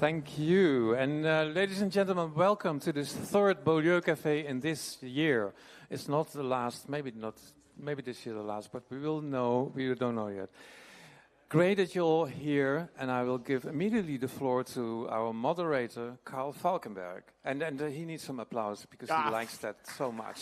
Thank you. And ladies and gentlemen, welcome to this third Beau Lieu Café in this year. It's not the last, maybe this year the last, but we don't know yet. Great that you're all here, and I will give immediately the floor to our moderator, Karl Falkenberg. And he needs some applause because he likes that so much.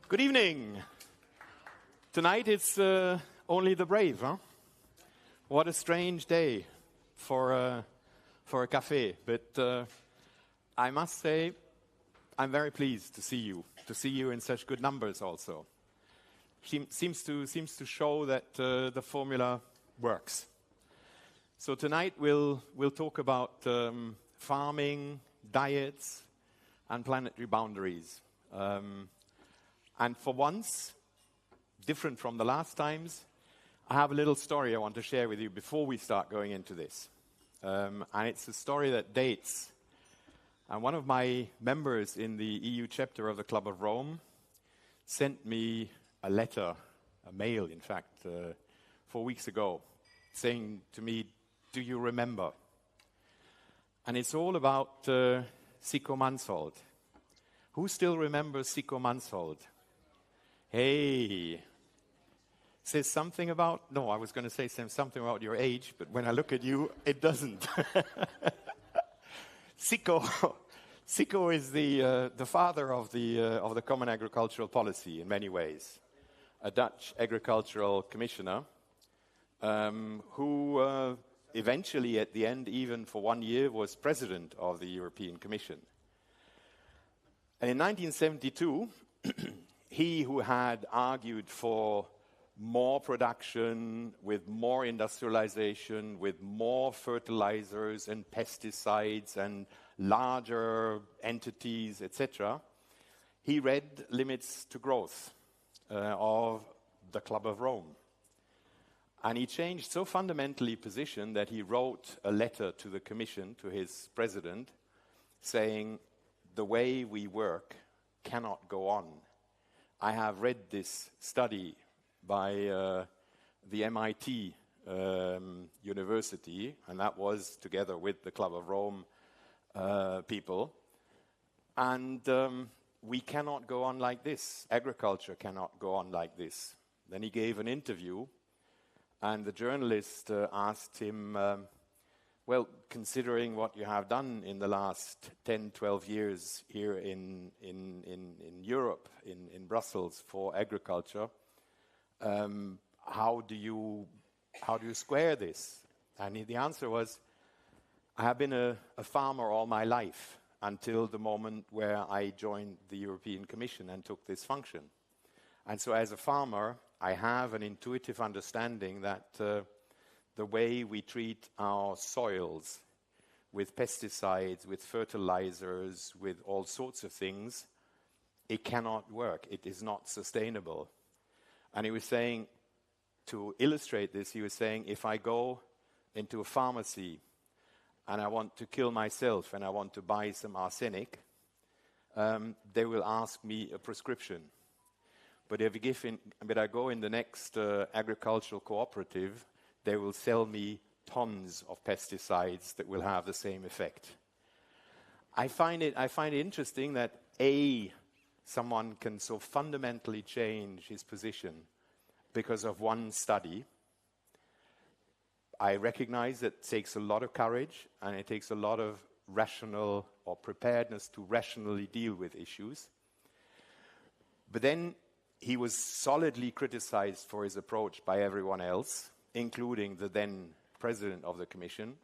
Good evening. Tonight it's only the brave, huh? What a strange day for a cafe. But I must say, I'm very pleased to see you in such good numbers also. Seems to show that the formula works. So tonight we'll talk about farming, diets, and planetary boundaries. And for once, different from the last times, I have a little story I want to share with you before we start going into this. And it's a story that dates. And one of my members in the EU chapter of the Club of Rome sent me a letter, a mail, in fact, 4 weeks ago, saying to me, "Do you remember?" And it's all about Sicko Mansholt. Who still remembers Sicko Mansholt? Hey, says something about, no, I was going to say something about your age, but when I look at you, it doesn't. Sicko is the father of the Common Agricultural Policy in many ways, a Dutch agricultural commissioner who eventually, at the end, even for 1 year, was president of the European Commission. And in 1972, he who had argued for more production, with more industrialization, with more fertilizers and pesticides and larger entities, etc., he read Limits to Growth of the Club of Rome. And he changed so fundamentally position that he wrote a letter to the Commission, to his president, saying, "The way we work cannot go on. I have read this study by the MIT University, and that was together with the Club of Rome people, and we cannot go on like this. Agriculture cannot go on like this." Then he gave an interview, and the journalist asked him, well, considering what you have done in the last 10, 12 years here in Europe, in Brussels for agriculture, how do you square this? And the answer was, I have been a farmer all my life until the moment where I joined the European Commission and took this function. And so as a farmer, I have an intuitive understanding that the way we treat our soils with pesticides, with fertilizers, with all sorts of things, it cannot work. It is not sustainable. And he was saying, to illustrate this, he was saying, if I go into a pharmacy and I want to kill myself and I want to buy some arsenic, they will ask me a prescription. But if I go in the next agricultural cooperative, they will sell me tons of pesticides that will have the same effect. I find it interesting that someone can so fundamentally change his position because of one study. I recognize that it takes a lot of courage and it takes a lot of rational or preparedness to rationally deal with issues. But then he was solidly criticized for his approach by everyone else, including the then president of the Commission,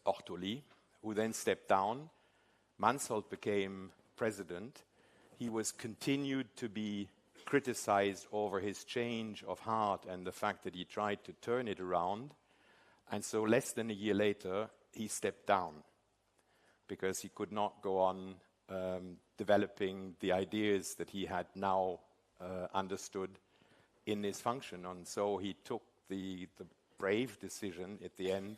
Ortoli, who then stepped down. Mansholt became president. He was continued to be criticized over his change of heart and the fact that he tried to turn it around. And so less than a year later, he stepped down. because he could not go on developing the ideas that he had now understood in this function. And so he took the brave decision at the end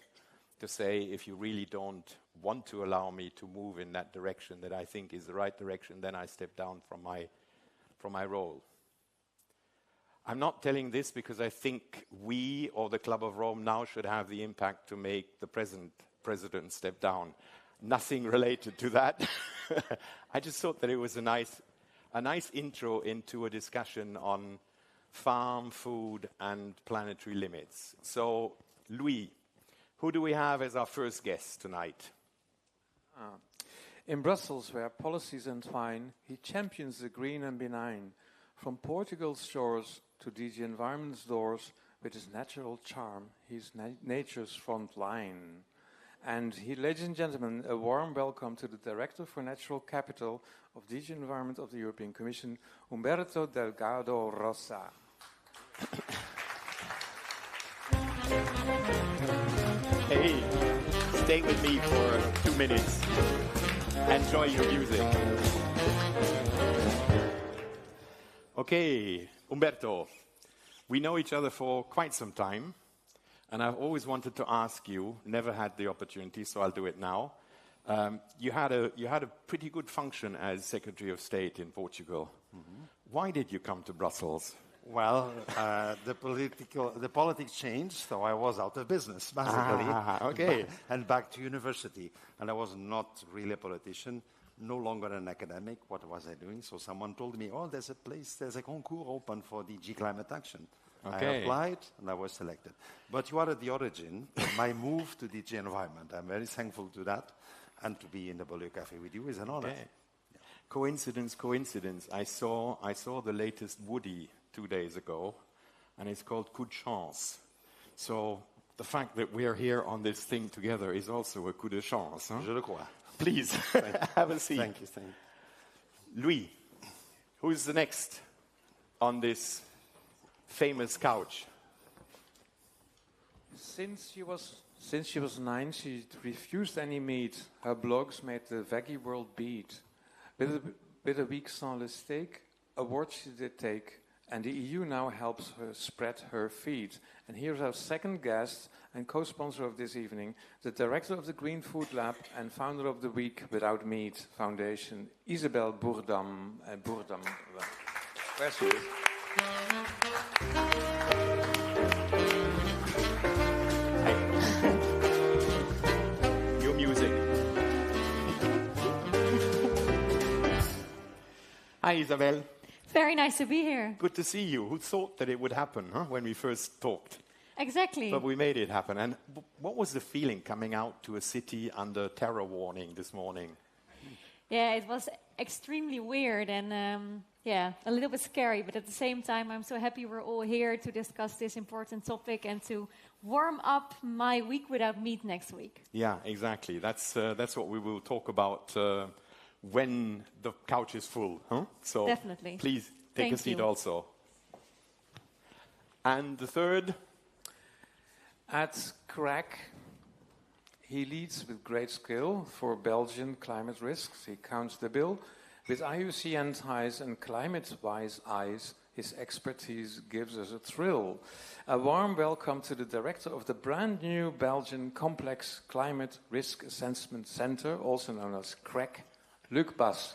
to say, if you really don't want to allow me to move in that direction that I think is the right direction, then I step down from my role. I'm not telling this because I think we or the Club of Rome now should have the impact to make the present president step down. Nothing related to that. I just thought that it was a nice intro into a discussion on farm, food, and planetary limits. So, Louis, who do we have as our first guest tonight? In Brussels, where policies entwine, he champions the green and benign. From Portugal's shores to DG Environment's doors, with his natural charm, he's nature's front line. And ladies and gentlemen, a warm welcome to the Director for Natural Capital of DG Environment of the European Commission, Humberto Delgado Rosa. Hey, stay with me for 2 minutes. Enjoy your music. Okay, Humberto, we know each other for quite some time, and I've always wanted to ask you, never had the opportunity, so I'll do it now. You had a pretty good function as Secretary of State in Portugal. Mm-hmm. Why did you come to Brussels? Well, the politics changed, so I was out of business, basically. Okay. And back to university. And I was not really a politician, no longer an academic. What was I doing? So someone told me, there's a concours open for DG Climate Action. Okay. I applied, and I was selected. But you are at the origin of my move to DG Environment. I'm very thankful to that. And to be in the Beau Lieu Café with you is an honor. Okay. Yeah. Coincidence. I saw the latest Woody 2 days ago, and it's called Coup de Chance. So the fact that we are here on this thing together is also a coup de chance. Huh? Je le crois. Please, have a seat. Thank you. Louis, who's the next on this famous couch? Since she was 9, she refused any meat. Her blogs made the veggie world beat. With a week sans le steak, award she did take, and the EU now helps her spread her feed. And here's our second guest and co-sponsor of this evening, the director of the Green Food Lab and founder of the Week Without Meat Foundation, Isabel Boerdam. Where's she? Your music. Hi, Isabel. Very nice to be here. Good to see you. Who thought that it would happen, when we first talked? Exactly. But we made it happen. And what was the feeling coming out to a city under terror warning this morning? Yeah, it was extremely weird and a little bit scary. But at the same time, I'm so happy we're all here to discuss this important topic and to warm up my week without meat next week. Yeah, exactly. That's what we will talk about when the couch is full. So definitely. Please take a seat also. And the third? At CRAC, he leads with great skill for Belgian climate risks. He counts the bill. With IUCN ties and climate-wise eyes, his expertise gives us a thrill. A warm welcome to the director of the brand new Belgian Complex Climate Risk Assessment Center, also known as CRAC, Luc Bas.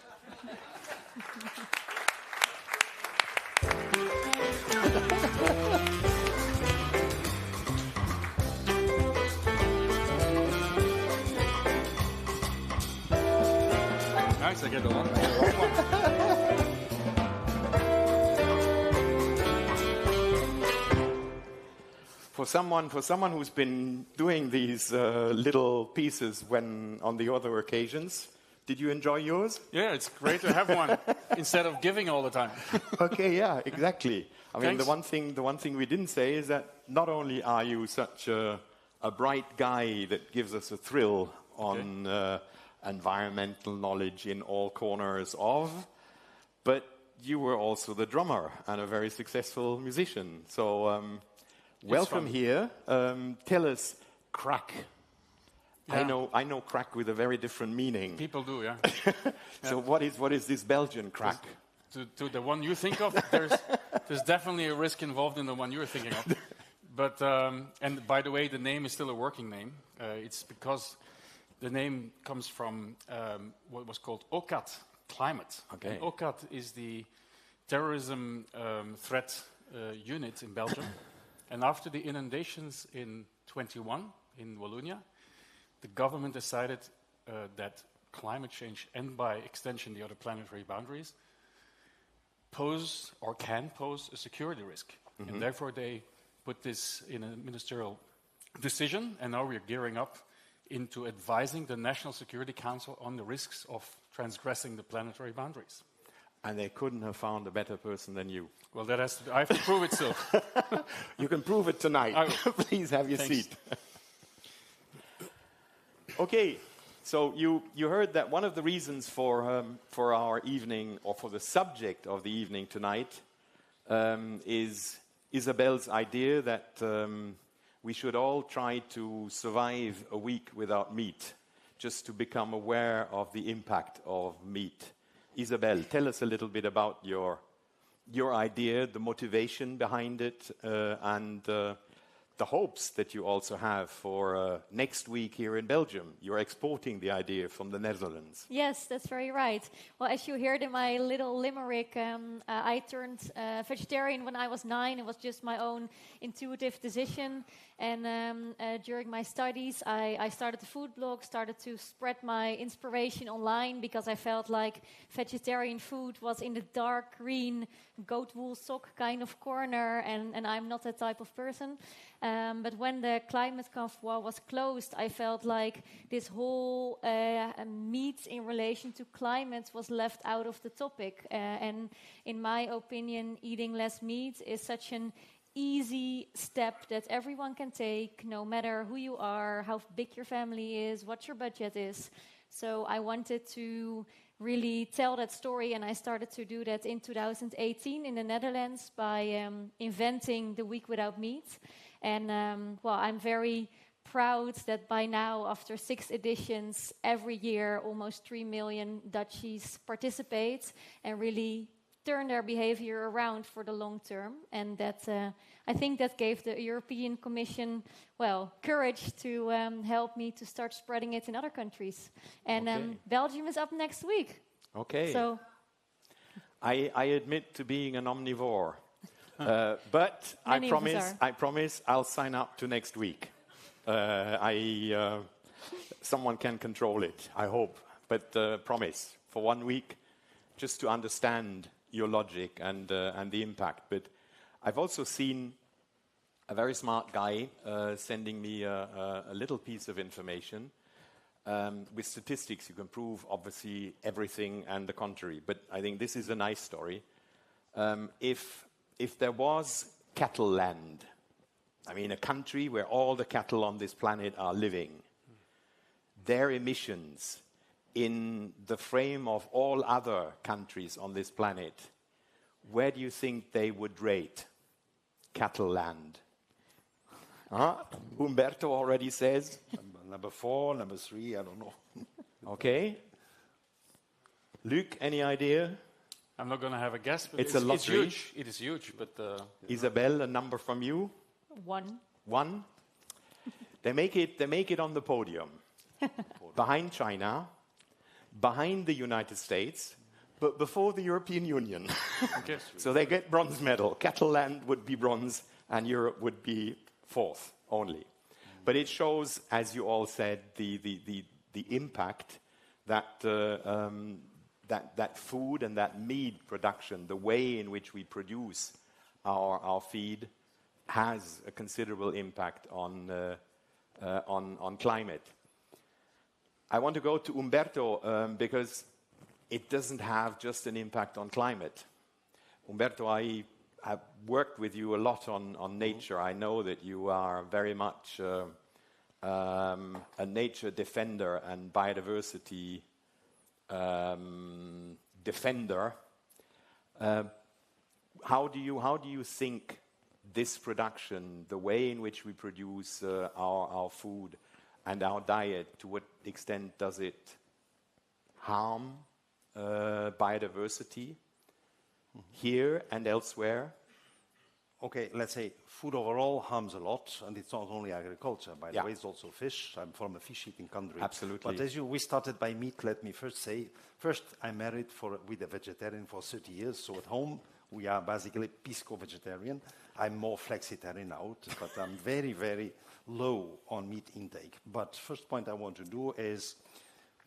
Nice, I get along. For someone who's been doing these little pieces when on the other occasions, did you enjoy yours? Yeah, it's great to have one instead of giving all the time. Okay, yeah, exactly. I mean, Thanks. the one thing we didn't say is that not only are you such a bright guy that gives us a thrill on environmental knowledge in all corners of, but you were also the drummer and a very successful musician. So welcome here. Tell us, CRAC, Yeah. I know crack with a very different meaning. People do, yeah. So what is this Belgian crack? To the one you think of, there's definitely a risk involved in the one you're thinking of. But and by the way, the name is still a working name. It's because the name comes from what was called OCAT, climate. Okay. And OCAT is the terrorism threat unit in Belgium. And after the inundations in 21 in Wallonia, the government decided that climate change, and by extension the other planetary boundaries, pose or can pose a security risk. And therefore they put this in a ministerial decision, and now we're gearing up into advising the National Security Council on the risks of transgressing the planetary boundaries. And they couldn't have found a better person than you. Well, I have to prove it so. You can prove it tonight. I will. Please have your Thanks. seat. Okay, so you heard that one of the reasons for our evening, or for the subject of the evening tonight, is Isabel's idea that we should all try to survive a week without meat, just to become aware of the impact of meat. Isabel, tell us a little bit about your idea, the motivation behind it, and the hopes that you also have for next week here in Belgium. You're exporting the idea from the Netherlands. Yes, that's very right. Well, as you heard in my little limerick, I turned vegetarian when I was 9. It was just my own intuitive decision. And during my studies, I started a food blog, started to spread my inspiration online, because I felt like vegetarian food was in the dark green goat wool sock kind of corner, and I'm not that type of person. But when the Climate Convoy was closed, I felt like this whole meat in relation to climate was left out of the topic. And in my opinion, eating less meat is such an easy step that everyone can take, no matter who you are, how big your family is, what your budget is. So I wanted to really tell that story, and I started to do that in 2018 in the Netherlands by inventing the Week Without Meat. And well, I'm very proud that by now, after 6 editions, every year almost 3 million Dutchies participate and really turn their behavior around for the long term. And that I think that gave the European Commission, well, courage to help me to start spreading it in other countries. And Belgium is up next week. Okay. So I admit to being an omnivore, but I promise I'll sign up to next week. Someone can control it, I hope, but promise for 1 week, just to understand your logic and the impact. But I've also seen a very smart guy sending me a little piece of information. With statistics, you can prove obviously everything and the contrary. But I think this is a nice story. If there was cattle land, I mean a country where all the cattle on this planet are living, their emissions in the frame of all other countries on this planet, where do you think they would rate cattle land? Humberto already says. Number 4, number 3, I don't know. Okay. Luc, any idea? I'm not going to have a guess, but It's a lottery. huge. It is huge, but... Isabel, a number from you? 1. 1. They make it on the podium. Behind China, behind the United States, but before the European Union. Okay. So they get bronze medal. Cattle land would be bronze, and Europe would be 4th only. But it shows, as you all said, the impact that that food and that meat production, the way in which we produce our feed, has a considerable impact on climate. I want to go to Humberto because it doesn't have just an impact on climate. Humberto, I have worked with you a lot on nature. I know that you are very much a nature defender and biodiversity defender. How do you think this production, the way in which we produce our food, and our diet, to what extent does it harm biodiversity here and elsewhere? Okay, let's say food overall harms a lot, and it's not only agriculture. By the way, it's also fish. I'm from a fish-eating country. Absolutely. But we started by meat. Let me first say, I'm married with a vegetarian for 30 years, so at home we are basically pisco-vegetarian. I'm more flexitarian now, but I'm very, very low on meat intake. But first point I want to do is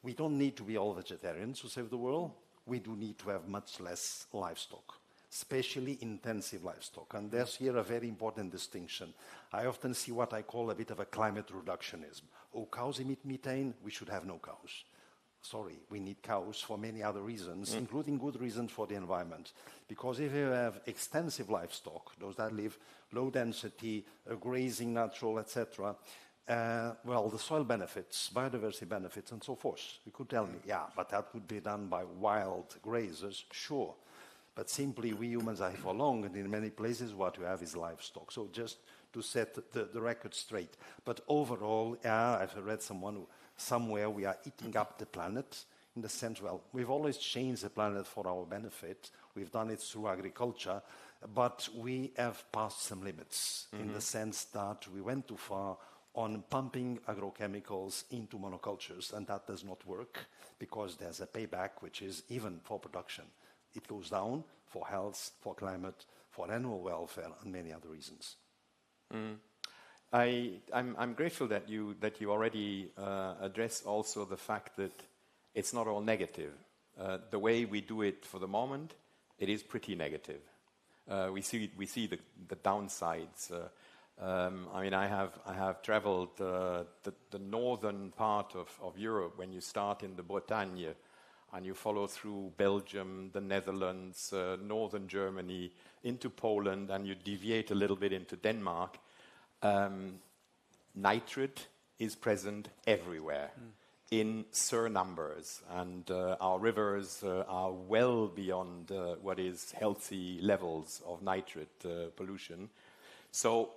we don't need to be all vegetarians to save the world. We do need to have much less livestock, especially intensive livestock. And there's here a very important distinction. I often see what I call a bit of a climate reductionism. Oh, cows emit methane, we should have no cows. Sorry, we need cows for many other reasons, including good reasons for the environment. Because if you have extensive livestock, those that live low density, grazing, natural, etc., well, the soil benefits, biodiversity benefits, and so forth. You could tell me, yeah, but that could be done by wild grazers, sure. But simply, we humans are here for long, and in many places what you have is livestock. So just to set the record straight. But overall, I've read somewhere we are eating up the planet in the sense, well, we've always changed the planet for our benefit. We've done it through agriculture, but we have passed some limits in the sense that we went too far on pumping agrochemicals into monocultures, and that does not work because there's a payback, which is even for production. It goes down for health, for climate, for animal welfare, and many other reasons. I'm grateful that you already address also the fact that it's not all negative. The way we do it for the moment, it is pretty negative. We see the downsides. I mean, I have traveled the northern part of Europe. When you start in the Bretagne and you follow through Belgium, the Netherlands, northern Germany, into Poland, and you deviate a little bit into Denmark, nitrate is present everywhere in surnumbers, and our rivers are well beyond what is healthy levels of nitrate pollution. So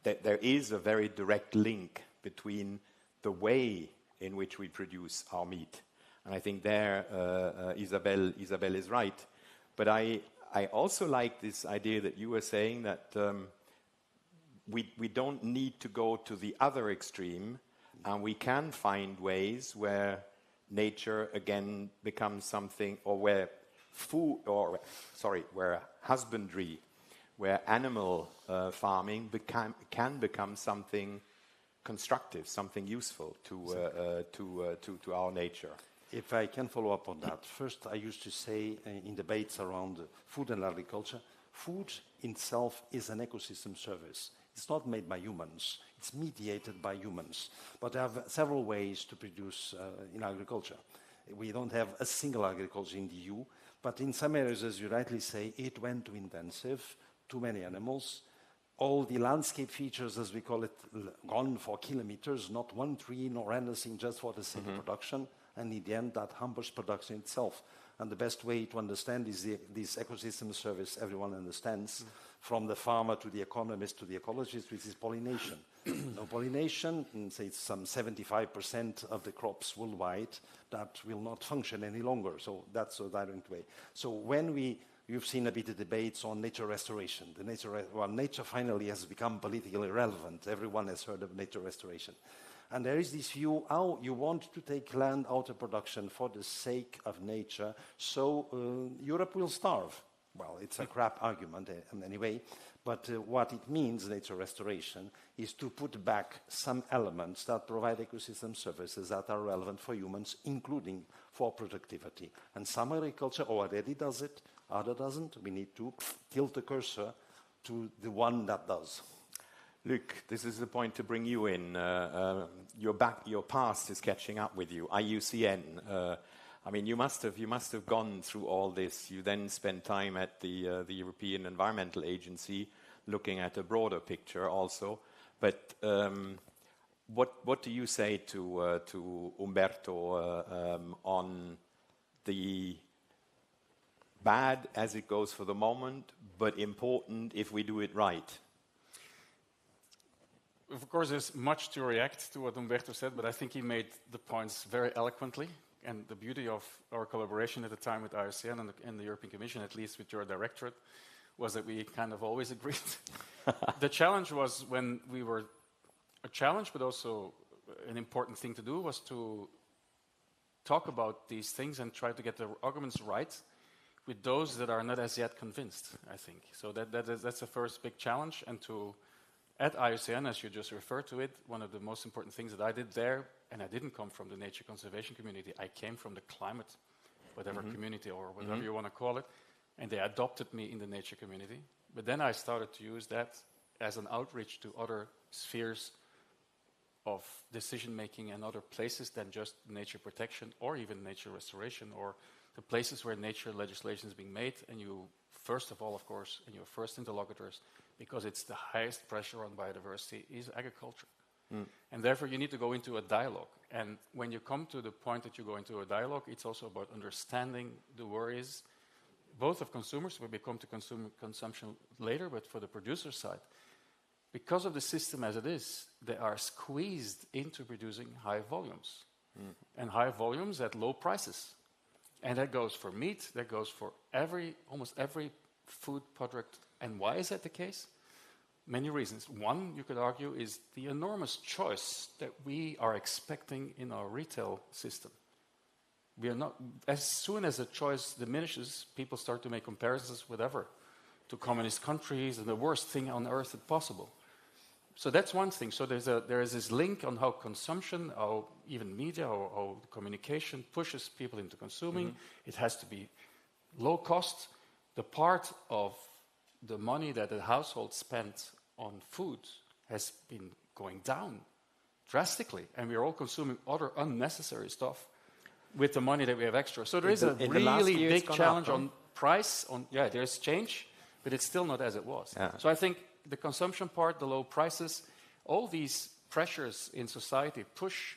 there is a very direct link between the way in which we produce our meat. And I think there Isabel is right. But I also like this idea that you were saying that we don't need to go to the other extreme, and we can find ways where nature again becomes something, or where where husbandry, where animal farming can become something constructive, something useful to our nature. If I can follow up on that. First, I used to say in debates around food and agriculture, food itself is an ecosystem service. It's not made by humans. It's mediated by humans. But there are several ways to produce in agriculture. We don't have a single agriculture in the EU, but in some areas, as you rightly say, it went too intensive, too many animals. All the landscape features, as we call it, gone for kilometers, not one tree nor anything, just for the sake of production. And in the end, that hampers production itself. And the best way to understand is this ecosystem service everyone understands, from the farmer to the economist to the ecologist, which is pollination. No pollination, and say it's some 75% of the crops worldwide, that will not function any longer. So that's a direct way. So when you've seen a bit of debates on nature restoration. Nature finally has become politically relevant. Everyone has heard of nature restoration. And there is this view, how you want to take land out of production for the sake of nature, so Europe will starve. Well, it's a crap argument anyway, but what it means, nature restoration, is to put back some elements that provide ecosystem services that are relevant for humans, including for productivity. And some agriculture already does it, other doesn't. We need to tilt the cursor to the one that does. Luc, this is the point to bring you in. Your past is catching up with you. IUCN. I mean, you must have gone through all this. You then spent time at the European Environmental Agency, looking at a broader picture also. But what do you say to Humberto on the bad as it goes for the moment, but important if we do it right? of course, there's much to react to what Humberto said, but I think he made the points very eloquently. And the beauty of our collaboration at the time with IUCN and the European Commission, at least with your directorate, was that we kind of always agreed. The challenge was when we were a challenge, but also an important thing to do was to talk about these things and try to get the arguments right with those that are not as yet convinced, I think. So that's the first big challenge. And at IUCN, as you just referred to it, one of the most important things that I did there, and I didn't come from the nature conservation community, I came from the climate, whatever community or whatever you want to call it, and they adopted me in the nature community. But then I started to use that as an outreach to other spheres of decision-making and other places than just nature protection or even nature restoration or the places where nature legislation is being made. And you, first of all, of course, and your first interlocutors, because it's the highest pressure on biodiversity, is agriculture. And therefore, you need to go into a dialogue. And when you come to the point that you go into a dialogue, it's also about understanding the worries, both of consumers, we come to consumption later, but for the producer side, because of the system as it is, they are squeezed into producing high volumes. And high volumes at low prices. And that goes for meat, that goes for almost every food product. And why is that the case? Many reasons. One, you could argue, is the enormous choice that we are expecting in our retail system. We are not, as soon as the choice diminishes, people start to make comparisons, whatever, to communist countries and the worst thing on earth if possible. So that's one thing. So there is this link on how consumption, how even media, how communication pushes people into consuming. It has to be low cost. The part of the money that the household spent on food has been going down drastically, and we are all consuming other unnecessary stuff with the money that we have extra. So there is a really big challenge on price. There's change, but it's still not as it was. Yeah. So I think the consumption part, the low prices, all these pressures in society push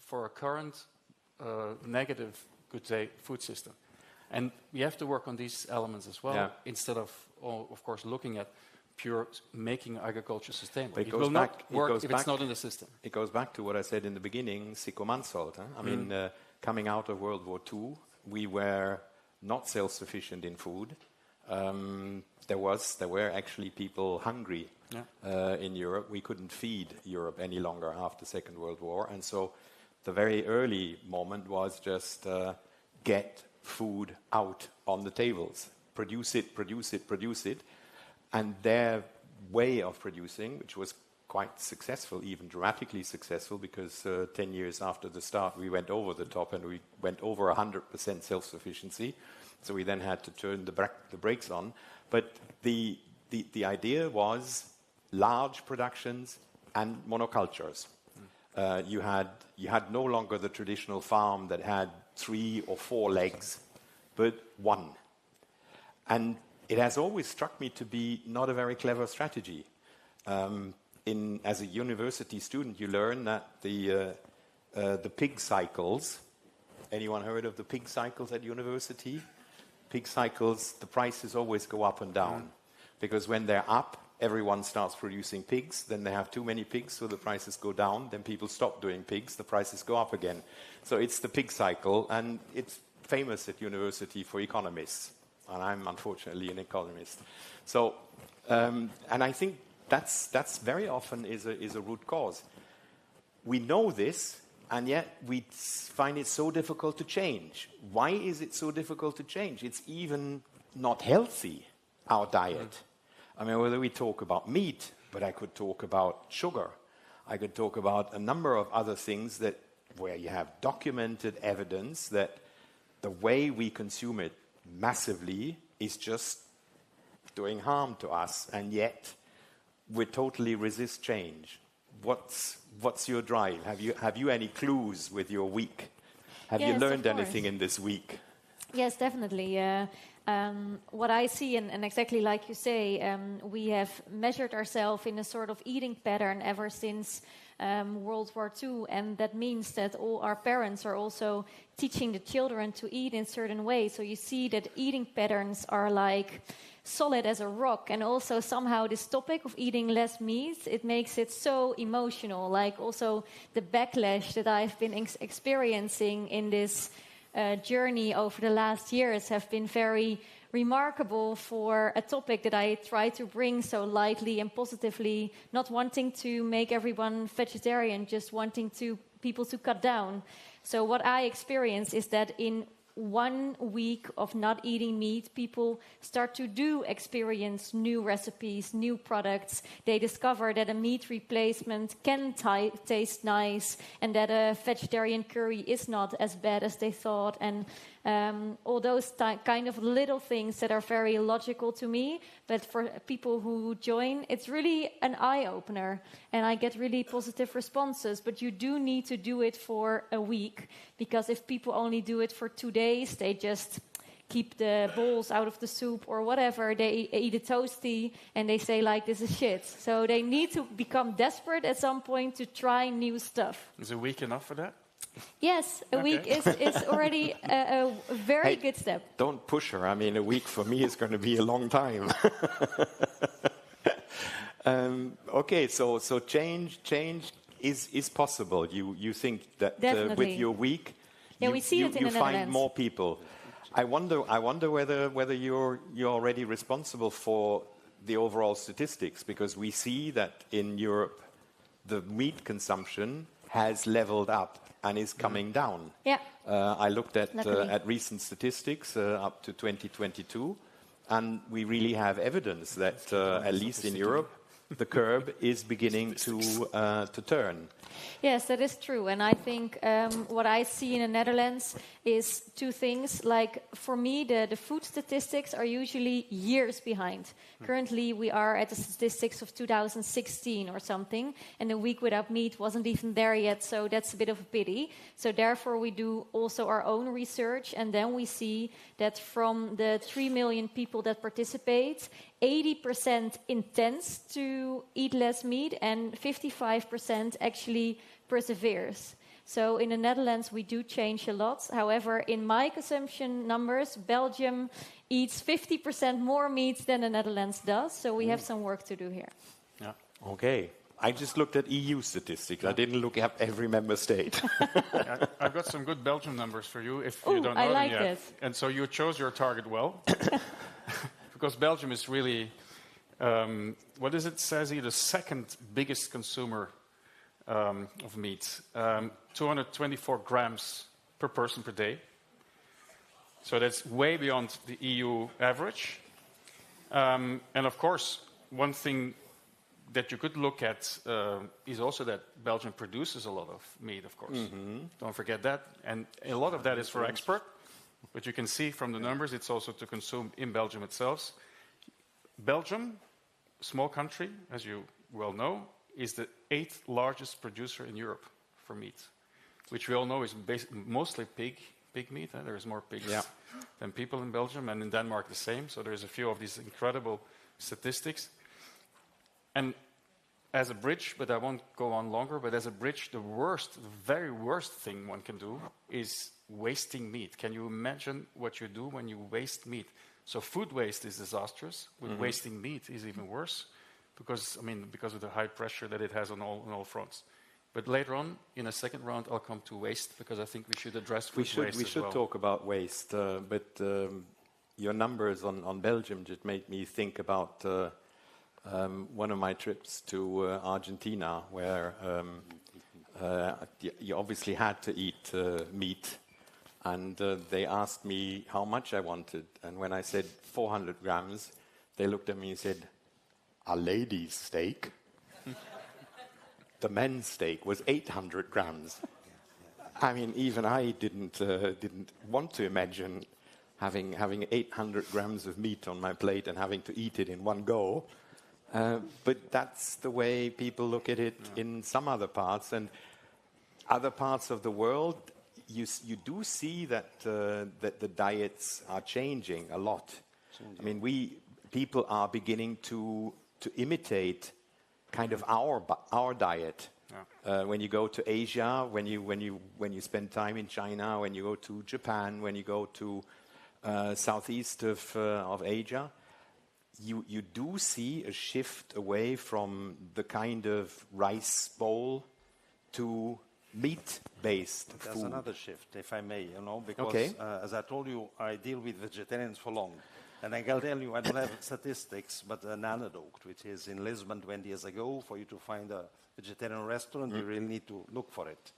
for a current negative, could say, food system. And we have to work on these elements as well, instead of course, looking at pure making agriculture sustainable. It will not work if it's not in the system. It goes back to what I said in the beginning, Sikomansholt. I mean, coming out of World War II, we were not self-sufficient in food. There were actually people hungry in Europe. We couldn't feed Europe any longer after the Second World War. And so the very early moment was just get food out on the tables. Produce it. And their way of producing, which was quite successful, even dramatically successful, because 10 years after the start, we went over the top and we went over 100% self-sufficiency. So we then had to turn the brakes on. But the idea was large productions and monocultures. You had no longer the traditional farm that had 3 or 4 legs, but one. And it has always struck me to be not a very clever strategy. As a university student, you learn that the pig cycles. Anyone heard of the pig cycles at university? Pig cycles, the prices always go up and down. Because when they're up, everyone starts producing pigs. Then they have too many pigs, so the prices go down. Then people stop doing pigs, the prices go up again. So it's the pig cycle, and it's famous at university for economists. And I'm unfortunately an economist. So, and I think that's very often is a root cause. We know this, and yet we find it so difficult to change. Why is it so difficult to change? It's even not healthy, our diet. I mean, whether we talk about meat, but I could talk about sugar. I could talk about a number of other things where you have documented evidence that the way we consume it massively is just doing harm to us, and yet we totally resist change. What's your drive? Have you any clues with your week? Have you learned anything in this week? Yes, definitely. What I see, and exactly like you say, we have measured ourselves in a sort of eating pattern ever since World War II, and that means that all our parents are also teaching the children to eat in certain ways. So you see that eating patterns are like solid as a rock. And also somehow this topic of eating less meat, it makes it so emotional. Like also the backlash that I've been experiencing in this journey over the last years have been very remarkable for a topic that I try to bring so lightly and positively, not wanting to make everyone vegetarian, just wanting people to cut down. So what I experience is that in 1 week of not eating meat, people start to experience new recipes, new products. They discover that a meat replacement can taste nice, and that a vegetarian curry is not as bad as they thought, and all those kind of little things that are very logical to me, but for people who join, it's really an eye-opener, and I get really positive responses. But you do need to do it for a week, because if people only do it for 2 days, they just keep the balls out of the soup or whatever, they eat a toasty, and they say, like, this is shit. So they need to become desperate at some point to try new stuff. Is a week enough for that? Yes, a week is already a very good step. Don't push her. I mean, a week for me is going to be a long time. Okay, so change is possible. You think that with your week, we see it in the Netherlands. Find more people. I wonder whether you're already responsible for the overall statistics, because we see that in Europe the meat consumption has leveled up and is coming down. Yeah. I looked at recent statistics up to 2022, and we really have evidence that at least in Europe, the curve is beginning to turn. Yes, that is true. And I think what I see in the Netherlands is 2 things. Like, for me, the food statistics are usually years behind. Currently, we are at the statistics of 2016 or something, and the week without meat wasn't even there yet, so that's a bit of a pity. So therefore, we do also our own research, and then we see that from the 3 million people that participate, 80% intends to eat less meat, and 55% actually perseveres. So in the Netherlands, we do change a lot. However, in my consumption numbers, Belgium eats 50% more meat than the Netherlands does. So we have some work to do here. Yeah. Okay. I just looked at EU statistics. I didn't look at every member state. I've got some good Belgian numbers for you if you don't know I like them yet. this. And so you chose your target well. Because Belgium is really, what does it say here, the second biggest consumer of meat. 224 grams per person per day. So that's way beyond the EU average. And of course, one thing that you could look at is also that Belgium produces a lot of meat, of course. Don't forget that. And a lot of that is for export. But you can see from the numbers, it's also to consume in Belgium itself. Belgium, small country, as you well know, is the 8th largest producer in Europe for meat, which we all know is mostly pig meat. There is more pigs than people in Belgium, and in Denmark the same. So there's a few of these incredible statistics. And as a bridge, but I won't go on longer, but as a bridge, the very worst thing one can do is wasting meat. Can you imagine what you do when you waste meat? So food waste is disastrous. With wasting meat is even worse, because of the high pressure that it has on all fronts. But later on, in a second round, I'll come to waste, because I think we should address food waste as well. We should talk about waste, but your numbers on Belgium just made me think about one of my trips to Argentina, where you obviously had to eat meat, and they asked me how much I wanted, and when I said 400 grams, they looked at me and said, "A lady's steak?" The men's steak was 800 grams. I mean, even I didn't want to imagine having 800 grams of meat on my plate and having to eat it in one go. But that's the way people look at it in some other parts. And other parts of the world, you do see that the diets are changing a lot. I mean, people are beginning to imitate kind of our diet. When you go to Asia, when you spend time in China, when you go to Japan, when you go to southeast of Asia, you do see a shift away from the kind of rice bowl to meat-based food. There's another shift, if I may, because as I told you, I deal with vegetarians for long. And I can tell you, I don't have statistics, but an anecdote, which is in Lisbon 20 years ago, for you to find a vegetarian restaurant, you really need to look for it.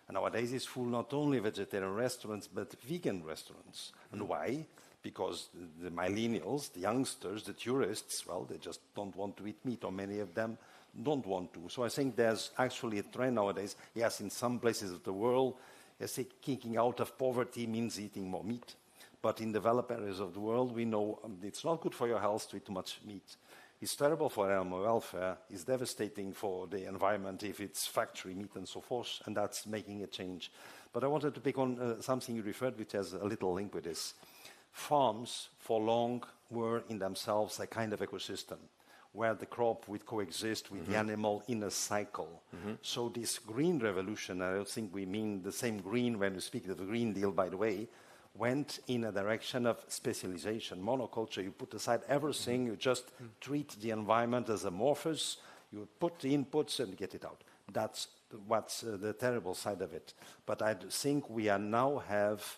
And nowadays it's full not only vegetarian restaurants, but vegan restaurants. And why? Because the millennials, the youngsters, the tourists, well, they just don't want to eat meat, or many of them don't want to. So I think there's actually a trend nowadays. Yes, in some places of the world, I say kicking out of poverty means eating more meat. But in developed areas of the world, we know it's not good for your health to eat too much meat. It's terrible for animal welfare. It's devastating for the environment if it's factory meat and so forth, and that's making a change. But I wanted to pick on something you referred, which has a little link with this. Farms, for long, were in themselves a kind of ecosystem where the crop would coexist with the animal in a cycle. So this green revolution, I don't think we mean the same green when we speak of the Green Deal, by the way, went in a direction of specialization. Monoculture, you put aside everything, you just treat the environment as amorphous, you put the inputs and get it out. That's what's the terrible side of it. But I think we are now have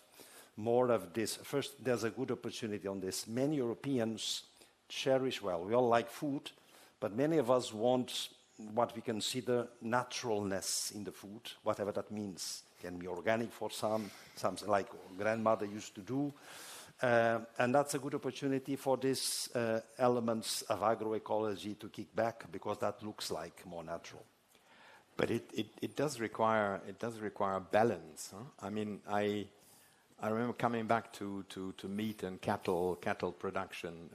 more of this. First, there's a good opportunity on this. Many Europeans cherish, well, we all like food, but many of us want what we consider naturalness in the food, whatever that means. Can be organic for some like grandmother used to do. And that's a good opportunity for these elements of agroecology to kick back, because that looks like more natural. But it does require balance. Huh? I mean, I remember coming back to meat and cattle production,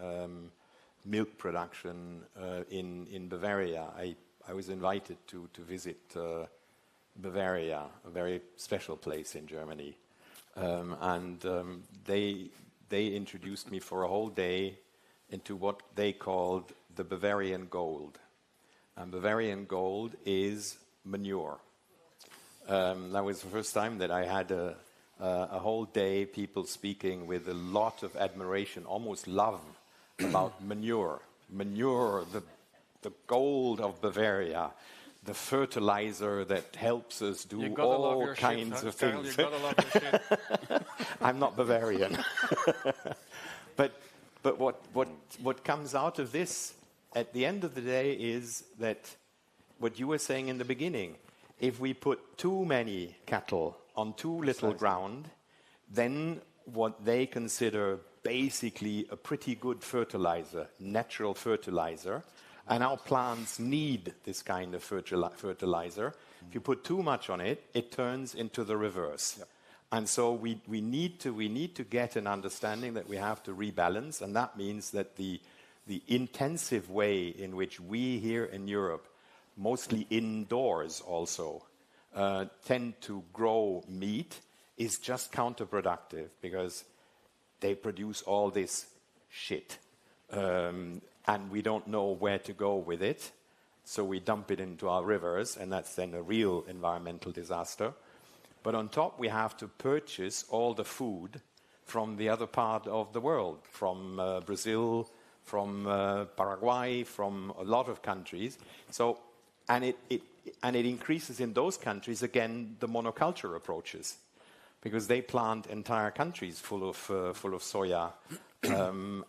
milk production in Bavaria. I was invited to visit Bavaria, a very special place in Germany, and they introduced me for a whole day into what they called the Bavarian gold. And Bavarian gold is manure. That was the first time that I had a whole day people speaking with a lot of admiration, almost love, about manure. Manure, the gold of Bavaria, the fertilizer that helps us do all kinds of things. You gotta love your shit. I'm not Bavarian. But what comes out of this at the end of the day is that what you were saying in the beginning, if we put too many cattle on too little ground, then what they consider basically a pretty good fertilizer, natural fertilizer, and our plants need this kind of fertilizer. If you put too much on it, it turns into the reverse. Yep. And so we need to get an understanding that we have to rebalance, and that means that the intensive way in which we here in Europe, mostly indoors also, tend to grow meat is just counterproductive, because they produce all this shit. And we don't know where to go with it, so we dump it into our rivers, and that's then a real environmental disaster. But on top, we have to purchase all the food from the other part of the world, from Brazil, from Paraguay, from a lot of countries. So, and it increases in those countries, again, the monoculture approaches, because they plant entire countries full of soya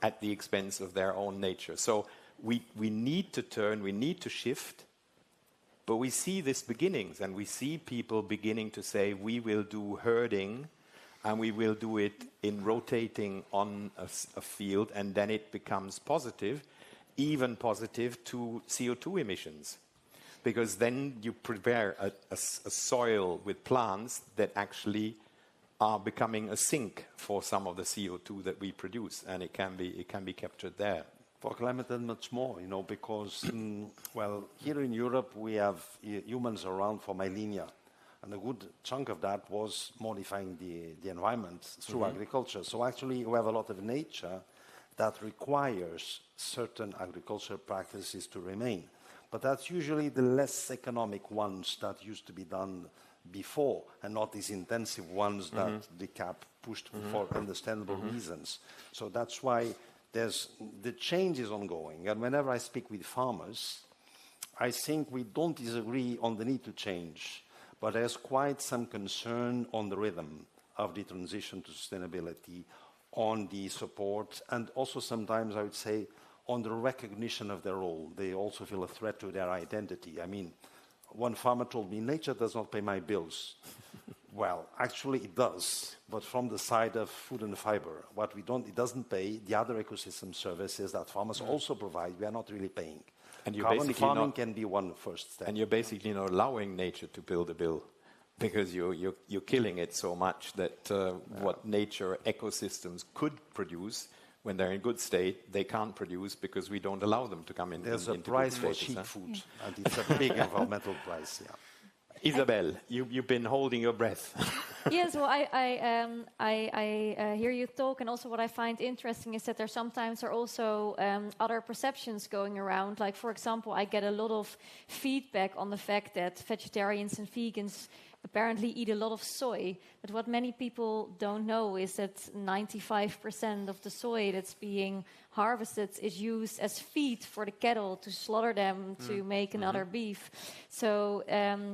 at the expense of their own nature. So we need to turn, we need to shift, but we see these beginnings, and we see people beginning to say, we will do herding, and we will do it in rotating on a field, and then it becomes positive, even positive to CO2 emissions. Because then you prepare a soil with plants that actually are becoming a sink for some of the CO2 that we produce, and it can be captured there. For climate and much more, because, well, here in Europe we have humans around for millennia, and a good chunk of that was modifying the environment through agriculture. So actually we have a lot of nature that requires certain agricultural practices to remain. But that's usually the less economic ones that used to be done before, and not these intensive ones that the CAP pushed for understandable reasons. So that's why the change is ongoing. And whenever I speak with farmers, I think we don't disagree on the need to change, but there's quite some concern on the rhythm of the transition to sustainability, on the support, and also sometimes I would say on the recognition of their role. They also feel a threat to their identity. I mean, one farmer told me, nature does not pay my bills. Well, actually it does, but from the side of food and fiber. What it doesn't pay, the other ecosystem services that farmers also provide, we are not really paying. And you're carbon basically farming can be one first step. And you're basically not allowing nature to build a bill, because you're killing it so much that what nature ecosystems could produce, when they're in good state, they can't produce because we don't allow them to come in. There's a into price good for status, cheap food, and it's a big environmental price. Yeah. Isabel, you've been holding your breath. Yes, well, I hear you talk, and also what I find interesting is that there sometimes are also other perceptions going around. Like, for example, I get a lot of feedback on the fact that vegetarians and vegans apparently eat a lot of soy. But what many people don't know is that 95% of the soy that's being harvested is used as feed for the cattle to slaughter them to make another beef. So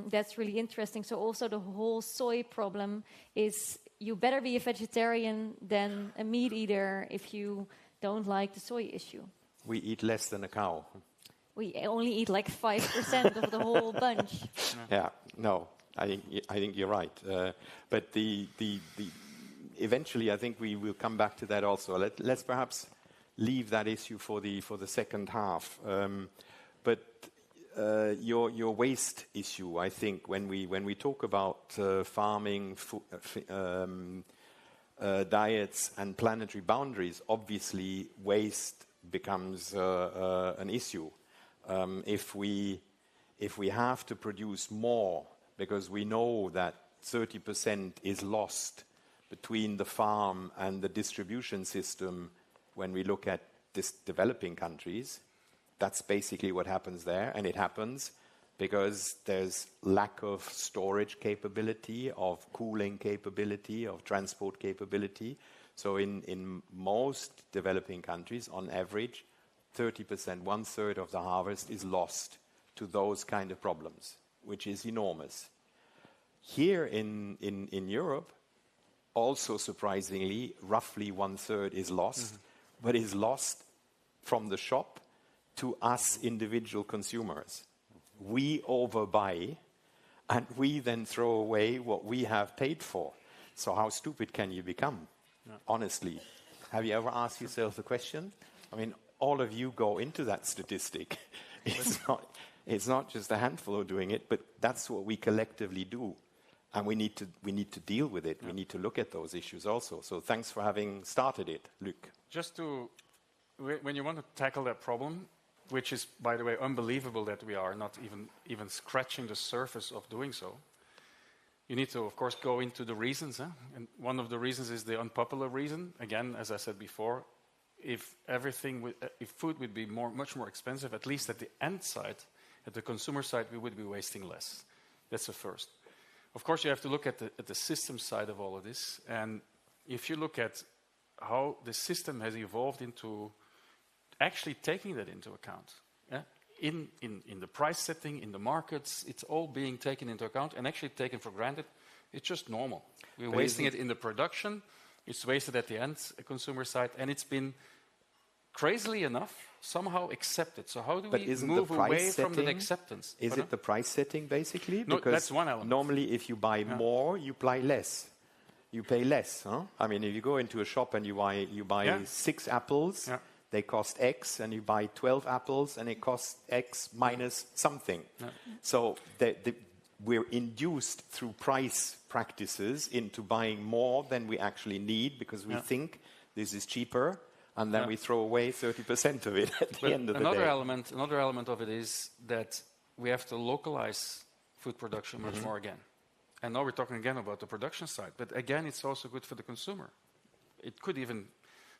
that's really interesting. So also the whole soy problem is you better be a vegetarian than a meat eater if you don't like the soy issue. We eat less than a cow. We only eat like 5% of the whole bunch. Yeah, no, I think you're right. But eventually, I think we will come back to that also. Let's perhaps leave that issue for the second half. But your waste issue, I think, when we talk about farming, diets, and planetary boundaries, obviously waste becomes an issue. If we have to produce more, because we know that 30% is lost between the farm and the distribution system when we look at developing countries, that's basically what happens there. And it happens because there's lack of storage capability, of cooling capability, of transport capability. So in most developing countries, on average, 30%, 1/3 of the harvest is lost to those kind of problems, which is enormous. Here in Europe, also surprisingly, roughly 1/3 is lost, but is lost from the shop to us individual consumers. We overbuy, and we then throw away what we have paid for. So how stupid can you become, honestly? Have you ever asked yourself the question? I mean, all of you go into that statistic. It's not just a handful who are doing it, but that's what we collectively do. And we need to deal with it. Yeah. We need to look at those issues also. So thanks for having started it, Luc. When you want to tackle that problem, which is, by the way, unbelievable that we are not even scratching the surface of doing so, you need to, of course, go into the reasons. And one of the reasons is the unpopular reason. Again, as I said before, if food would be much more expensive, at least at the end side, at the consumer side, we would be wasting less. That's the first. Of course, you have to look at the system side of all of this. And if you look at how the system has evolved into actually taking that into account, in the price setting, in the markets, it's all being taken into account and actually taken for granted. It's just normal. We're wasting it in the production. It's wasted at the end consumer side. And it's been, crazily enough, somehow accepted. So how do we move away from the acceptance? Is it the price setting, basically? No, that's one element. Normally, if you buy more, you buy less. You pay less. Huh? I mean, if you go into a shop and you buy 6 apples, they cost X, and you buy 12 apples, and it costs X minus something. Yeah. So we're induced through price practices into buying more than we actually need because we think this is cheaper. And then we throw away 30% of it at the end of the day. Another element of it is that we have to localize food production much more again. And now we're talking again about the production side. But again, it's also good for the consumer. It could even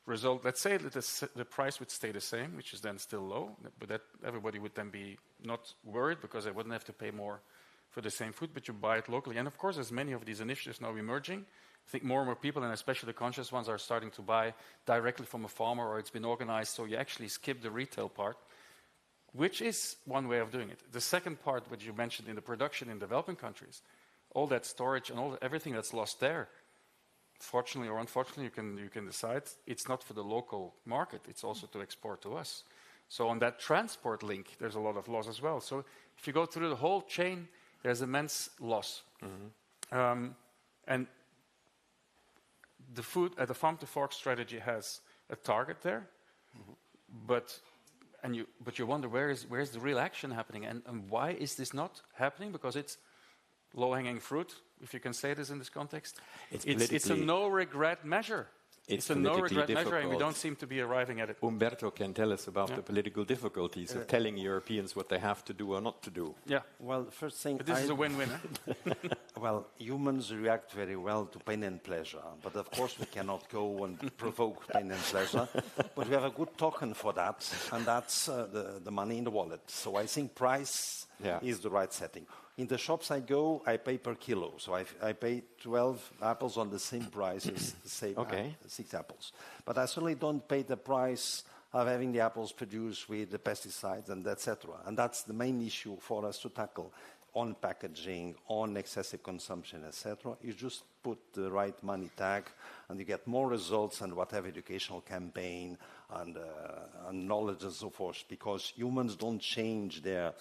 result, let's say that the price would stay the same, which is then still low, but that everybody would then be not worried because they wouldn't have to pay more for the same food, but you buy it locally. And of course, there's many of these initiatives now emerging I think more and more people, and especially the conscious ones, are starting to buy directly from a farmer, or it's been organized so you actually skip the retail part, which is one way of doing it. The second part, which you mentioned in the production in developing countries, all that storage and everything that's lost there, fortunately or unfortunately, you can decide it's not for the local market, it's also to export to us. So on that transport link, there's a lot of loss as well. So if you go through the whole chain, there's immense loss. And the food at the farm to fork strategy has a target there, but you wonder where is the real action happening, and why is this not happening? Because it's low-hanging fruit, if you can say this in this context. It's a no-regret measure. It's a no-regret measure, and we don't seem to be arriving at it. Humberto can tell us about the political difficulties of telling Europeans what they have to do or not to do. Yeah. Well, first thing... But this is a win-win, eh? Well, humans react very well to pain and pleasure. But of course, we cannot go and provoke pain and pleasure. But we have a good token for that, and that's the money in the wallet. So I think price is the right setting. In the shops I go, I pay per kilo. So I pay 12 apples on the same price as the same 6 apples. But I certainly don't pay the price of having the apples produced with the pesticides and etc. And that's the main issue for us to tackle on packaging, on excessive consumption, etc. You just put the right money tag and you get more results and whatever educational campaign and knowledge and so forth, because humans don't change their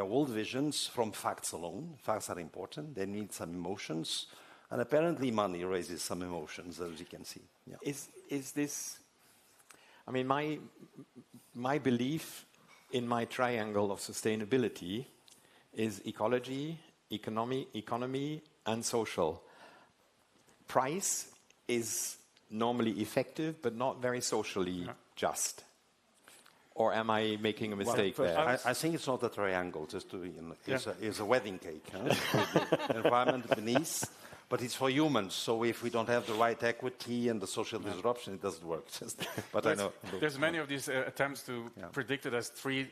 old visions from facts alone. Facts are important. They need some emotions. And apparently money raises some emotions, as you can see. Yeah. Is this... I mean, my belief in my triangle of sustainability is ecology, economy, and social. Price is normally effective, but not very socially just. Or am I making a mistake there? I think it's not a triangle, just to it's a wedding cake. With the environment beneath, but it's for humans. So if we don't have the right equity and the social disruption, it doesn't work. But I know there's many of these attempts to predict it as 3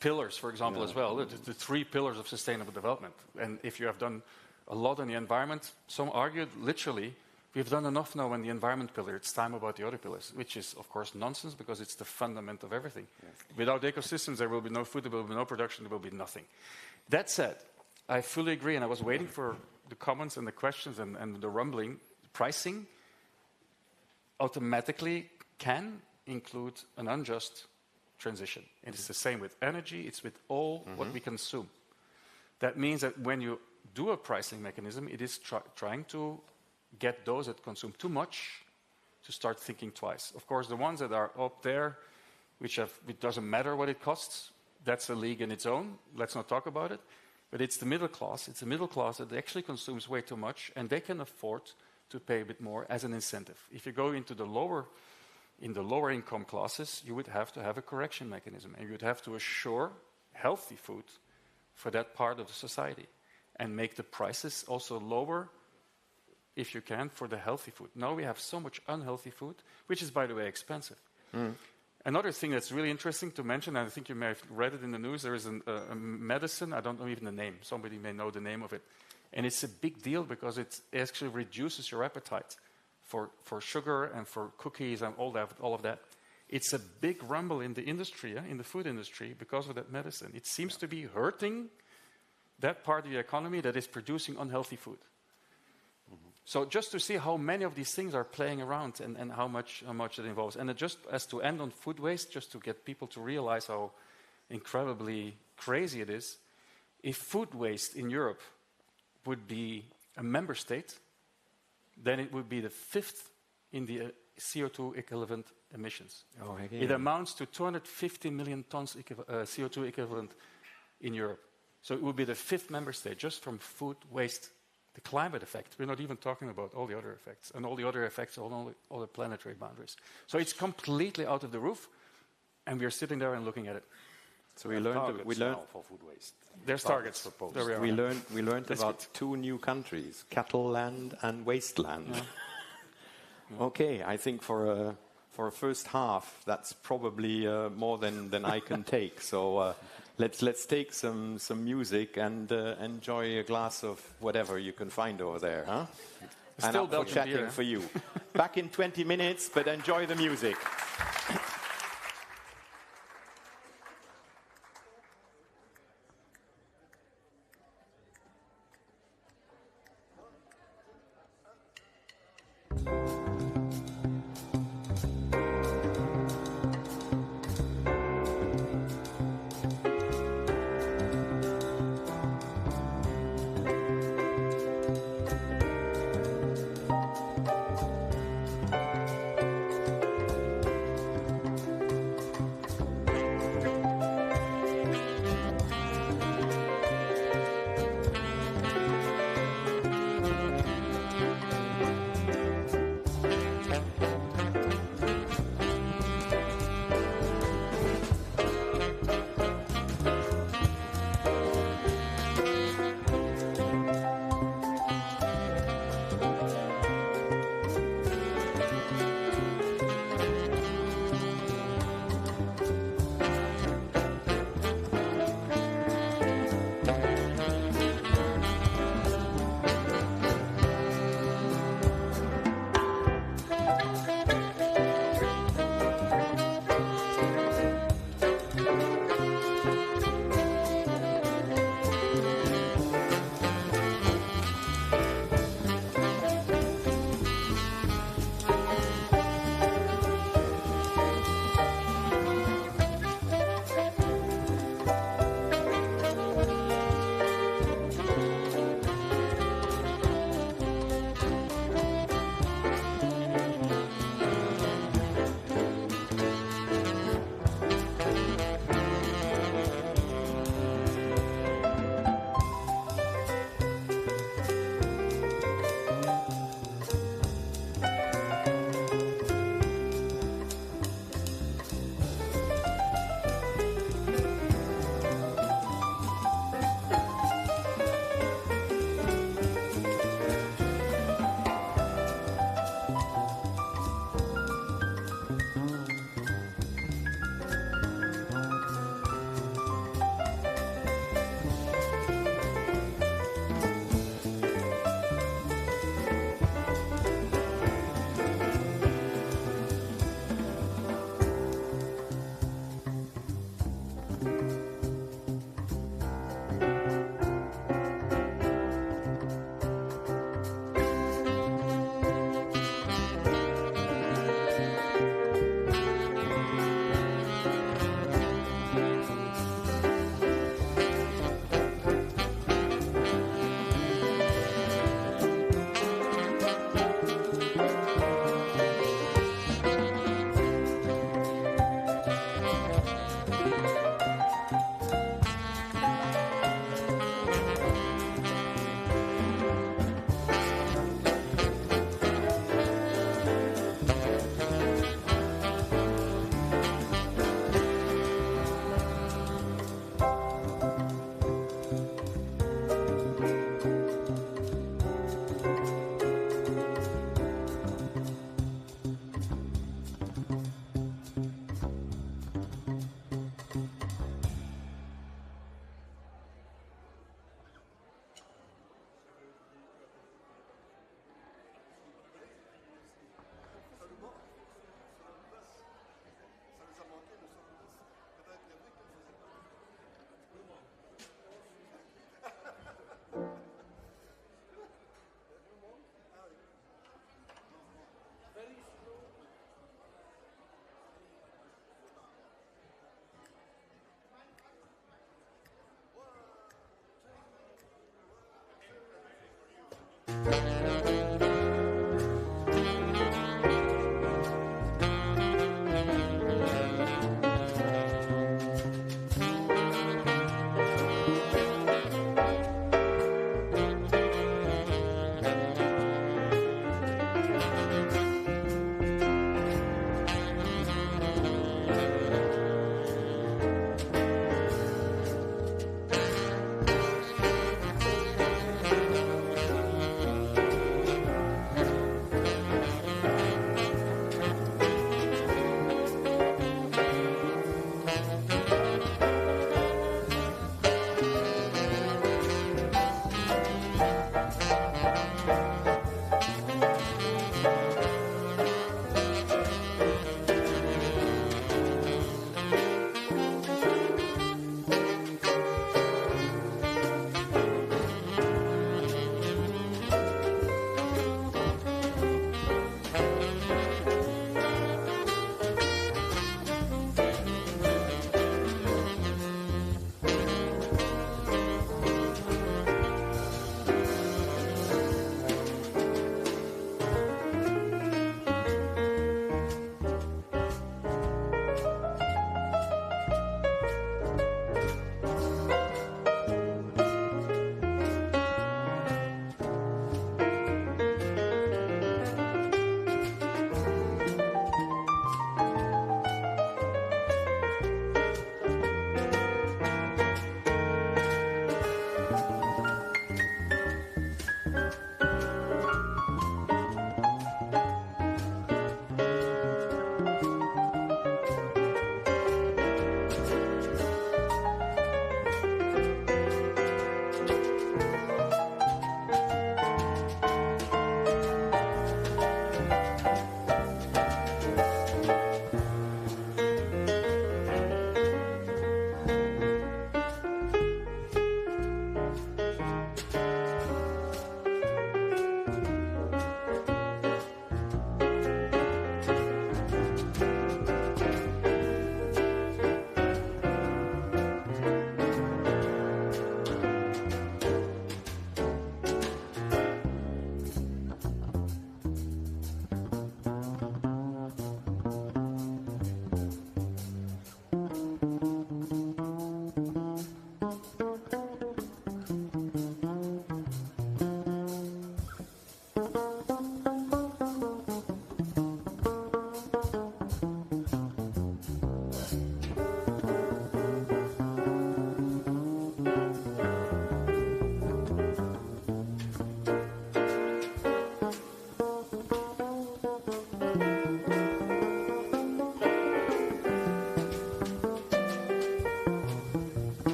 pillars, for example, as well. The 3 pillars of sustainable development. And if you have done a lot on the environment, some argued literally, we've done enough now on the environment pillar. It's time about the other pillars, which is, of course, nonsense because it's the fundament of everything. Yes. Without ecosystems, there will be no food, there will be no production, there will be nothing. That said, I fully agree, and I was waiting for the comments and the questions and the rumbling. Pricing automatically can include an unjust transition. And it's the same with energy, it's with all what we consume. That means that when you do a pricing mechanism, it is trying to get those that consume too much to start thinking twice. Of course, the ones that are up there, it doesn't matter what it costs, that's a league in its own. Let's not talk about it. But it's the middle class. It's the middle class that actually consumes way too much, and they can afford to pay a bit more as an incentive. If you go into the lower income classes, you would have to have a correction mechanism, and you would have to assure healthy food for that part of the society and make the prices also lower, if you can, for the healthy food. Now we have so much unhealthy food, which is, by the way, expensive. Another thing that's really interesting to mention, and I think you may have read it in the news, there is a medicine, I don't know even the name, somebody may know the name of it, and it's a big deal because it actually reduces your appetite for sugar and for cookies and all of that. It's a big rumble in the industry, in the food industry, because of that medicine. It seems to be hurting that part of the economy that is producing unhealthy food. So just to see how many of these things are playing around and how much it involves. And just as to end on food waste, just to get people to realize how incredibly crazy it is, if food waste in Europe would be a member state, then it would be the 5th in the CO2 equivalent emissions. It amounts to 250 million tons CO2 equivalent in Europe. So it would be the 5th member state just from food waste. The climate effect, we're not even talking about all the other effects, and all the other effects on all the planetary boundaries. So it's completely out of the roof, and we're sitting there and looking at it. So we learned for food waste. There's targets proposed. There we learned about 2 new countries, cattle land and wasteland. Okay, I think for a first half, that's probably more than I can take. So let's take some music and enjoy a glass of whatever you can find over there, huh? and Still up for Belgian chatting beer. for you. Back in 20 minutes, but enjoy the music.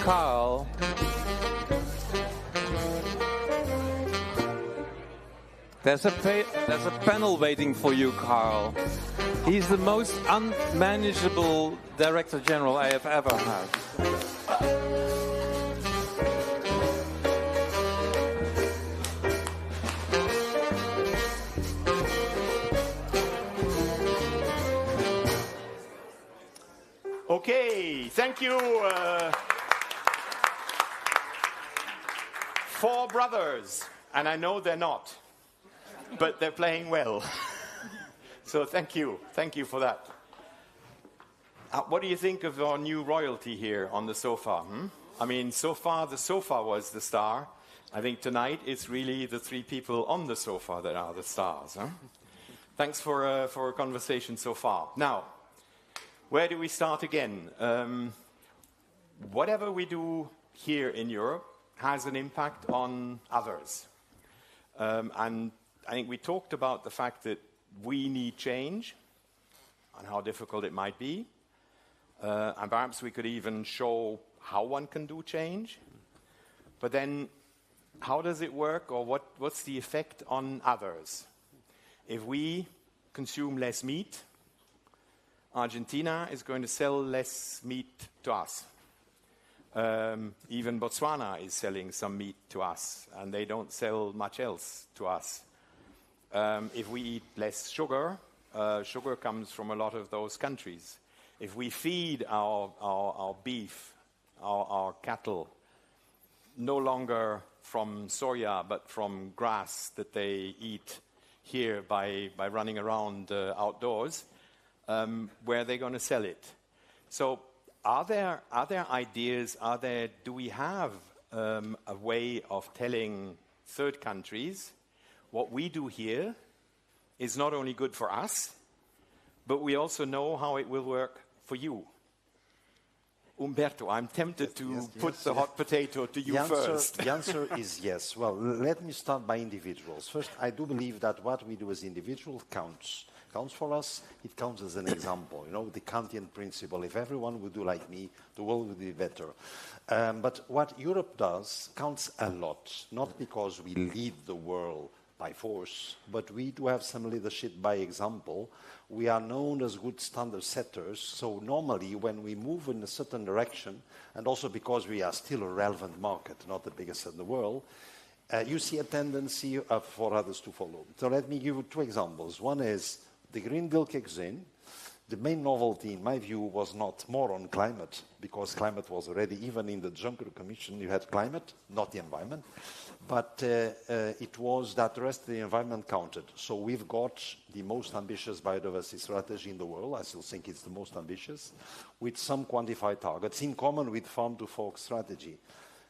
Karl. There's a panel waiting for you, Karl. He's the most unmanageable Director General I have ever had. Okay, thank you. Four brothers, and I know they're not, but they're playing well. So thank you for that. What do you think of our new royalty here on the sofa? I mean, so far the sofa was the star. I think tonight it's really the three people on the sofa that are the stars. Thanks for a conversation so far. Now, where do we start again? Whatever we do here in Europe has an impact on others. And I think we talked about the fact that we need change and how difficult it might be. And perhaps we could even show how one can do change. But then, how does it work, or what's the effect on others? If we consume less meat, Argentina is going to sell less meat to us. Even Botswana is selling some meat to us, and they don't sell much else to us. If we eat less sugar, sugar comes from a lot of those countries. If we feed our beef, our cattle, no longer from soya, but from grass that they eat here by running around outdoors, where are they going to sell it? So are there ideas, do we have a way of telling third countries what we do here is not only good for us, but we also know how it will work for you? Humberto, I'm tempted to put the hot potato to you first. The answer is yes. Well, let me start by individuals. First, I do believe that what we do as individuals counts. Counts for us, it counts as an example. You know, the Kantian principle, if everyone would do like me, the world would be better. But what Europe does counts a lot, not because we lead the world by force, but we do have some leadership by example. We are known as good standard setters, so normally when we move in a certain direction, and also because we are still a relevant market, not the biggest in the world, you see a tendency for others to follow. So let me give you two examples. One is the Green Deal kicks in. The main novelty, in my view, was not more on climate, because climate was already, even in the Juncker Commission, you had climate, not the environment. But it was that the rest of the environment counted. So we've got the most ambitious biodiversity strategy in the world. I still think it's the most ambitious, with some quantified targets in common with Farm to Fork strategy.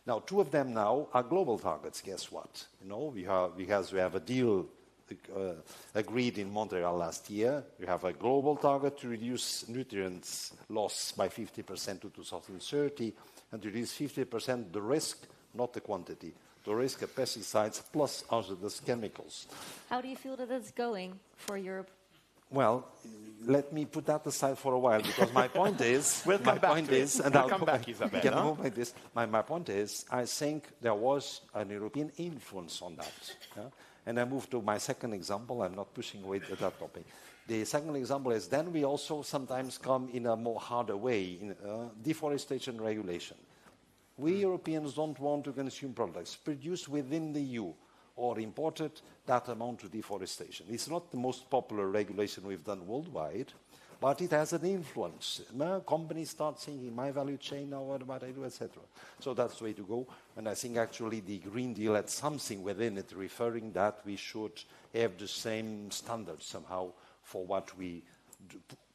Now, two of them now are global targets. Guess what? You know, we have a deal agreed in Montreal last year. We have a global target to reduce nutrients loss by 50% to 2030, and to reduce 50% the risk, not the quantity, the risk of pesticides plus hazardous chemicals. How do you feel that it's going for Europe? Well, let me put that aside for a while, because my point is... We'll come back, Isabel. My point is, I think there was an European influence on that. And I move to my second example. I'm not pushing away that topic. The second example is then we also sometimes come in a more harder way, in deforestation regulation. We Europeans don't want to consume products produced within the EU or imported that amount to deforestation. It's not the most popular regulation we've done worldwide, but it has an influence. Companies start thinking, my value chain, now what I do, etc. So that's the way to go. And I think actually the Green Deal had something within it referring that we should have the same standards somehow for what we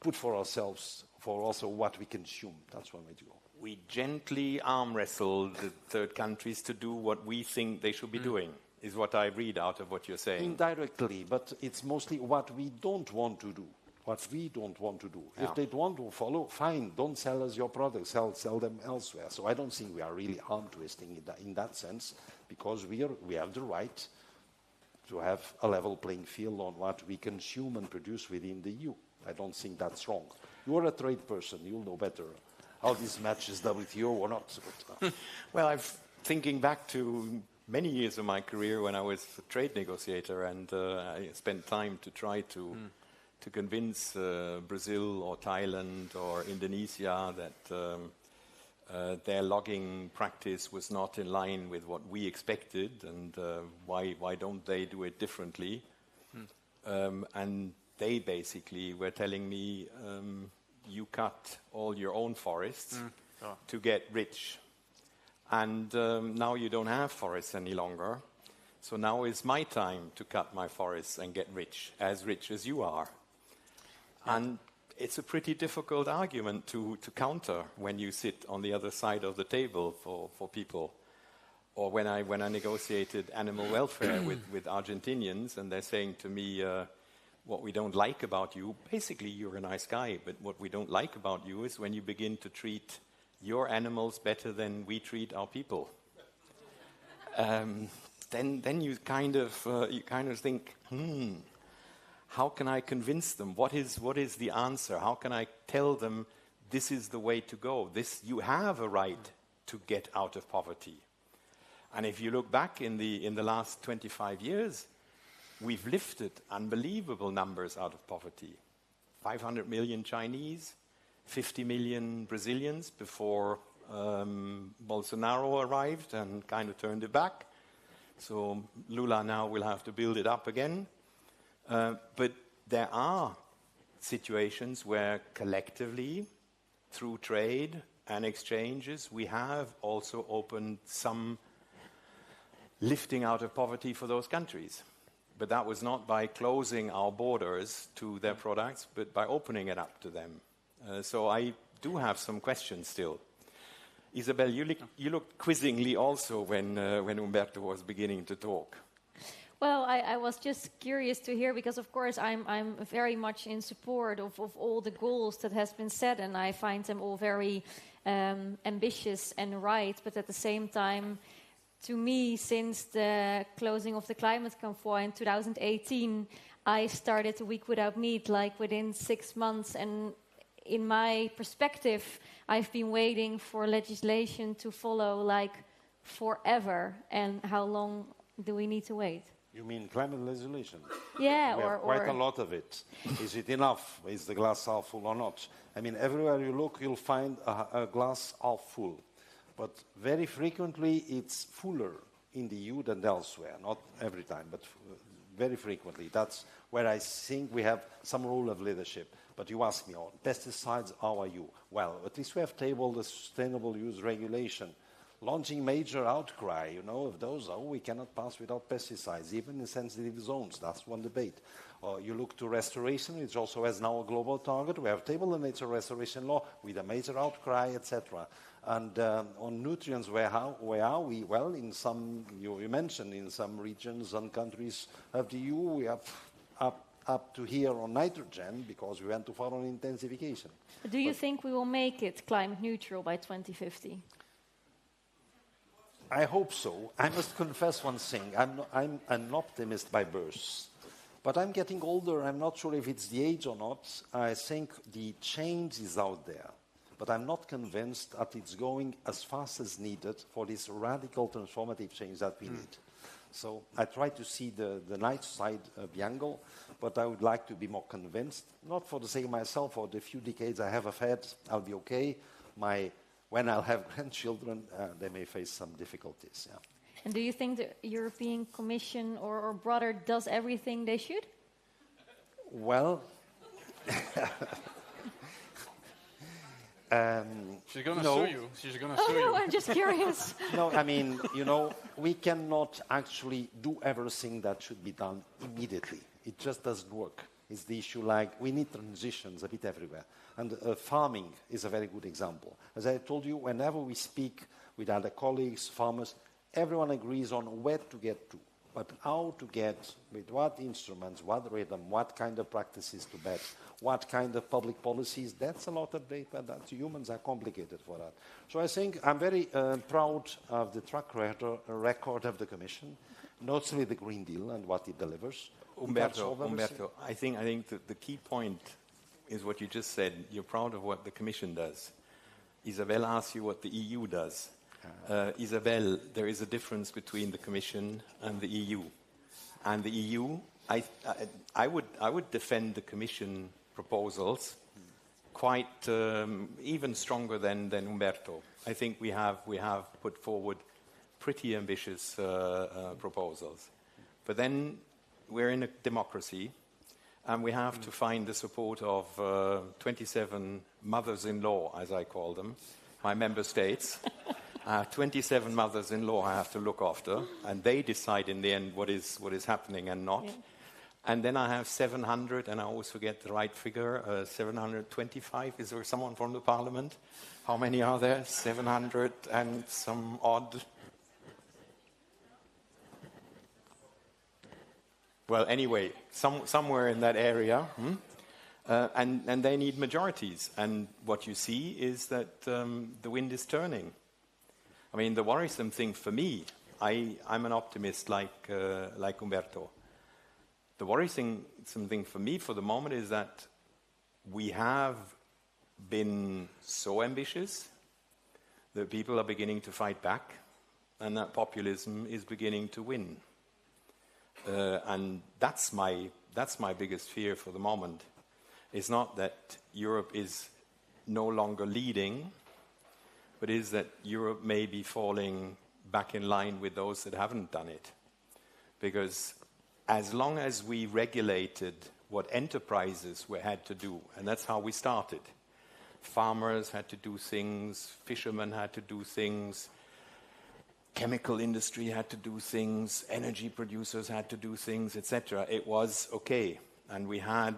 put for ourselves, for also what we consume. That's one way to go. We gently arm wrestle the third countries to do what we think they should be doing, is what I read out of what you're saying. Indirectly, but it's mostly what we don't want to do. What we don't want to do. Yeah. If they want to follow, fine, don't sell us your products, sell them elsewhere. So I don't think we are really arm twisting in that sense, because we have the right to have a level playing field on what we consume and produce within the EU. I don't think that's wrong. You're a trade person, you'll know better. how this matches WTO or not. But, well, I'm thinking back to many years of my career when I was a trade negotiator, and I spent time to try to convince Brazil or Thailand or Indonesia that their logging practice was not in line with what we expected, and why don't they do it differently? And they basically were telling me, you cut all your own forests to get rich. And now you don't have forests any longer. So now is my time to cut my forests and get rich as you are. And it's a pretty difficult argument to counter when you sit on the other side of the table for people. Or when I negotiated animal welfare with Argentinians, and they're saying to me, what we don't like about you, basically you're a nice guy, but what we don't like about you is when you begin to treat your animals better than we treat our people. Then you kind of think, how can I convince them? What is the answer? How can I tell them this is the way to go? You have a right to get out of poverty. And if you look back in the last 25 years, we've lifted unbelievable numbers out of poverty. 500 million Chinese, 50 million Brazilians before Bolsonaro arrived and kind of turned it back. So Lula now will have to build it up again. But there are situations where collectively, through trade and exchanges, we have also opened some lifting out of poverty for those countries. But that was not by closing our borders to their products, but by opening it up to them. So I do have some questions still. Isabel, you looked quizzingly also when Humberto was beginning to talk. Well, I was just curious to hear, because of course I'm very much in support of all the goals that has been set, and I find them all very ambitious and right. But at the same time, to me, since the closing of the climate convoy in 2018, I started a week without meat like within 6 months, and in my perspective, I've been waiting for legislation to follow like forever. And how long do we need to wait? you mean climate legislation? Yeah, we have quite a lot of it. Is it enough? Is the glass half full or not? I mean, everywhere you look, you'll find a glass half full. But very frequently, it's fuller in the EU than elsewhere. Not every time, but very frequently. That's where I think we have some role of leadership. But you ask me, oh, pesticides, how are you? Well, at least we have tabled the sustainable use regulation, launching major outcry, of those, we cannot pass without pesticides, even in sensitive zones. That's one debate. You look to restoration, which also has now a global target. We have tabled the nature restoration law with a major outcry, etc. And on nutrients, where are we? Well, in some, you mentioned, in some regions and countries of the EU, we are up to here on nitrogen because we went too far on intensification. Do you think we will make it climate neutral by 2050? I hope so. I must confess one thing. I'm an optimist by birth. But I'm getting older. I'm not sure if it's the age or not. I think the change is out there. But I'm not convinced that it's going as fast as needed for this radical transformative change that we need. So I try to see the nice side of the angle, but I would like to be more convinced, not for the sake of myself. For the few decades I have had, I'll be okay. When I'll have grandchildren, they may face some difficulties. Yeah. And do you think the European Commission or brother does everything they should? Well, she's going to sue you. She's going to sue you. No, I'm just curious. No, I mean, we cannot actually do everything that should be done immediately. It just doesn't work. It's the issue we need transitions a bit everywhere. And farming is a very good example. As I told you, whenever we speak with other colleagues, farmers, everyone agrees on where to get to. But how to get, with what instruments, what rhythm, what kind of practices to bet, what kind of public policies, that's a lot of data that humans are complicated for that. So I think I'm very proud of the track record of the Commission, notably the Green Deal and what it delivers. Humberto, I think the key point is what you just said. You're proud of what the Commission does. Isabel asked you what the EU does. Isabel, there is a difference between the Commission and the EU. And the EU, I would defend the Commission proposals quite even stronger than Humberto. I think we have put forward pretty ambitious proposals. But then we're in a democracy, and we have to find the support of 27 mothers-in-law, as I call them, my member states. 27 mothers-in-law I have to look after, and they decide in the end what is happening and not. Yeah. And then I have 700, and I always forget the right figure, 725. Is there someone from the parliament? How many are there? 700 and some odd. Well, anyway, somewhere in that area. And they need majorities. And what you see is that the wind is turning. I mean, the worrisome thing for me, I'm an optimist like Humberto. The worrisome thing for me for the moment is that we have been so ambitious that people are beginning to fight back, and that populism is beginning to win. And that's my biggest fear for the moment. It's not that Europe is no longer leading, but is that Europe may be falling back in line with those that haven't done it. Because as long as we regulated what enterprises had to do, and that's how we started. Farmers had to do things, fishermen had to do things, chemical industry had to do things, energy producers had to do things, etc. It was okay, and we had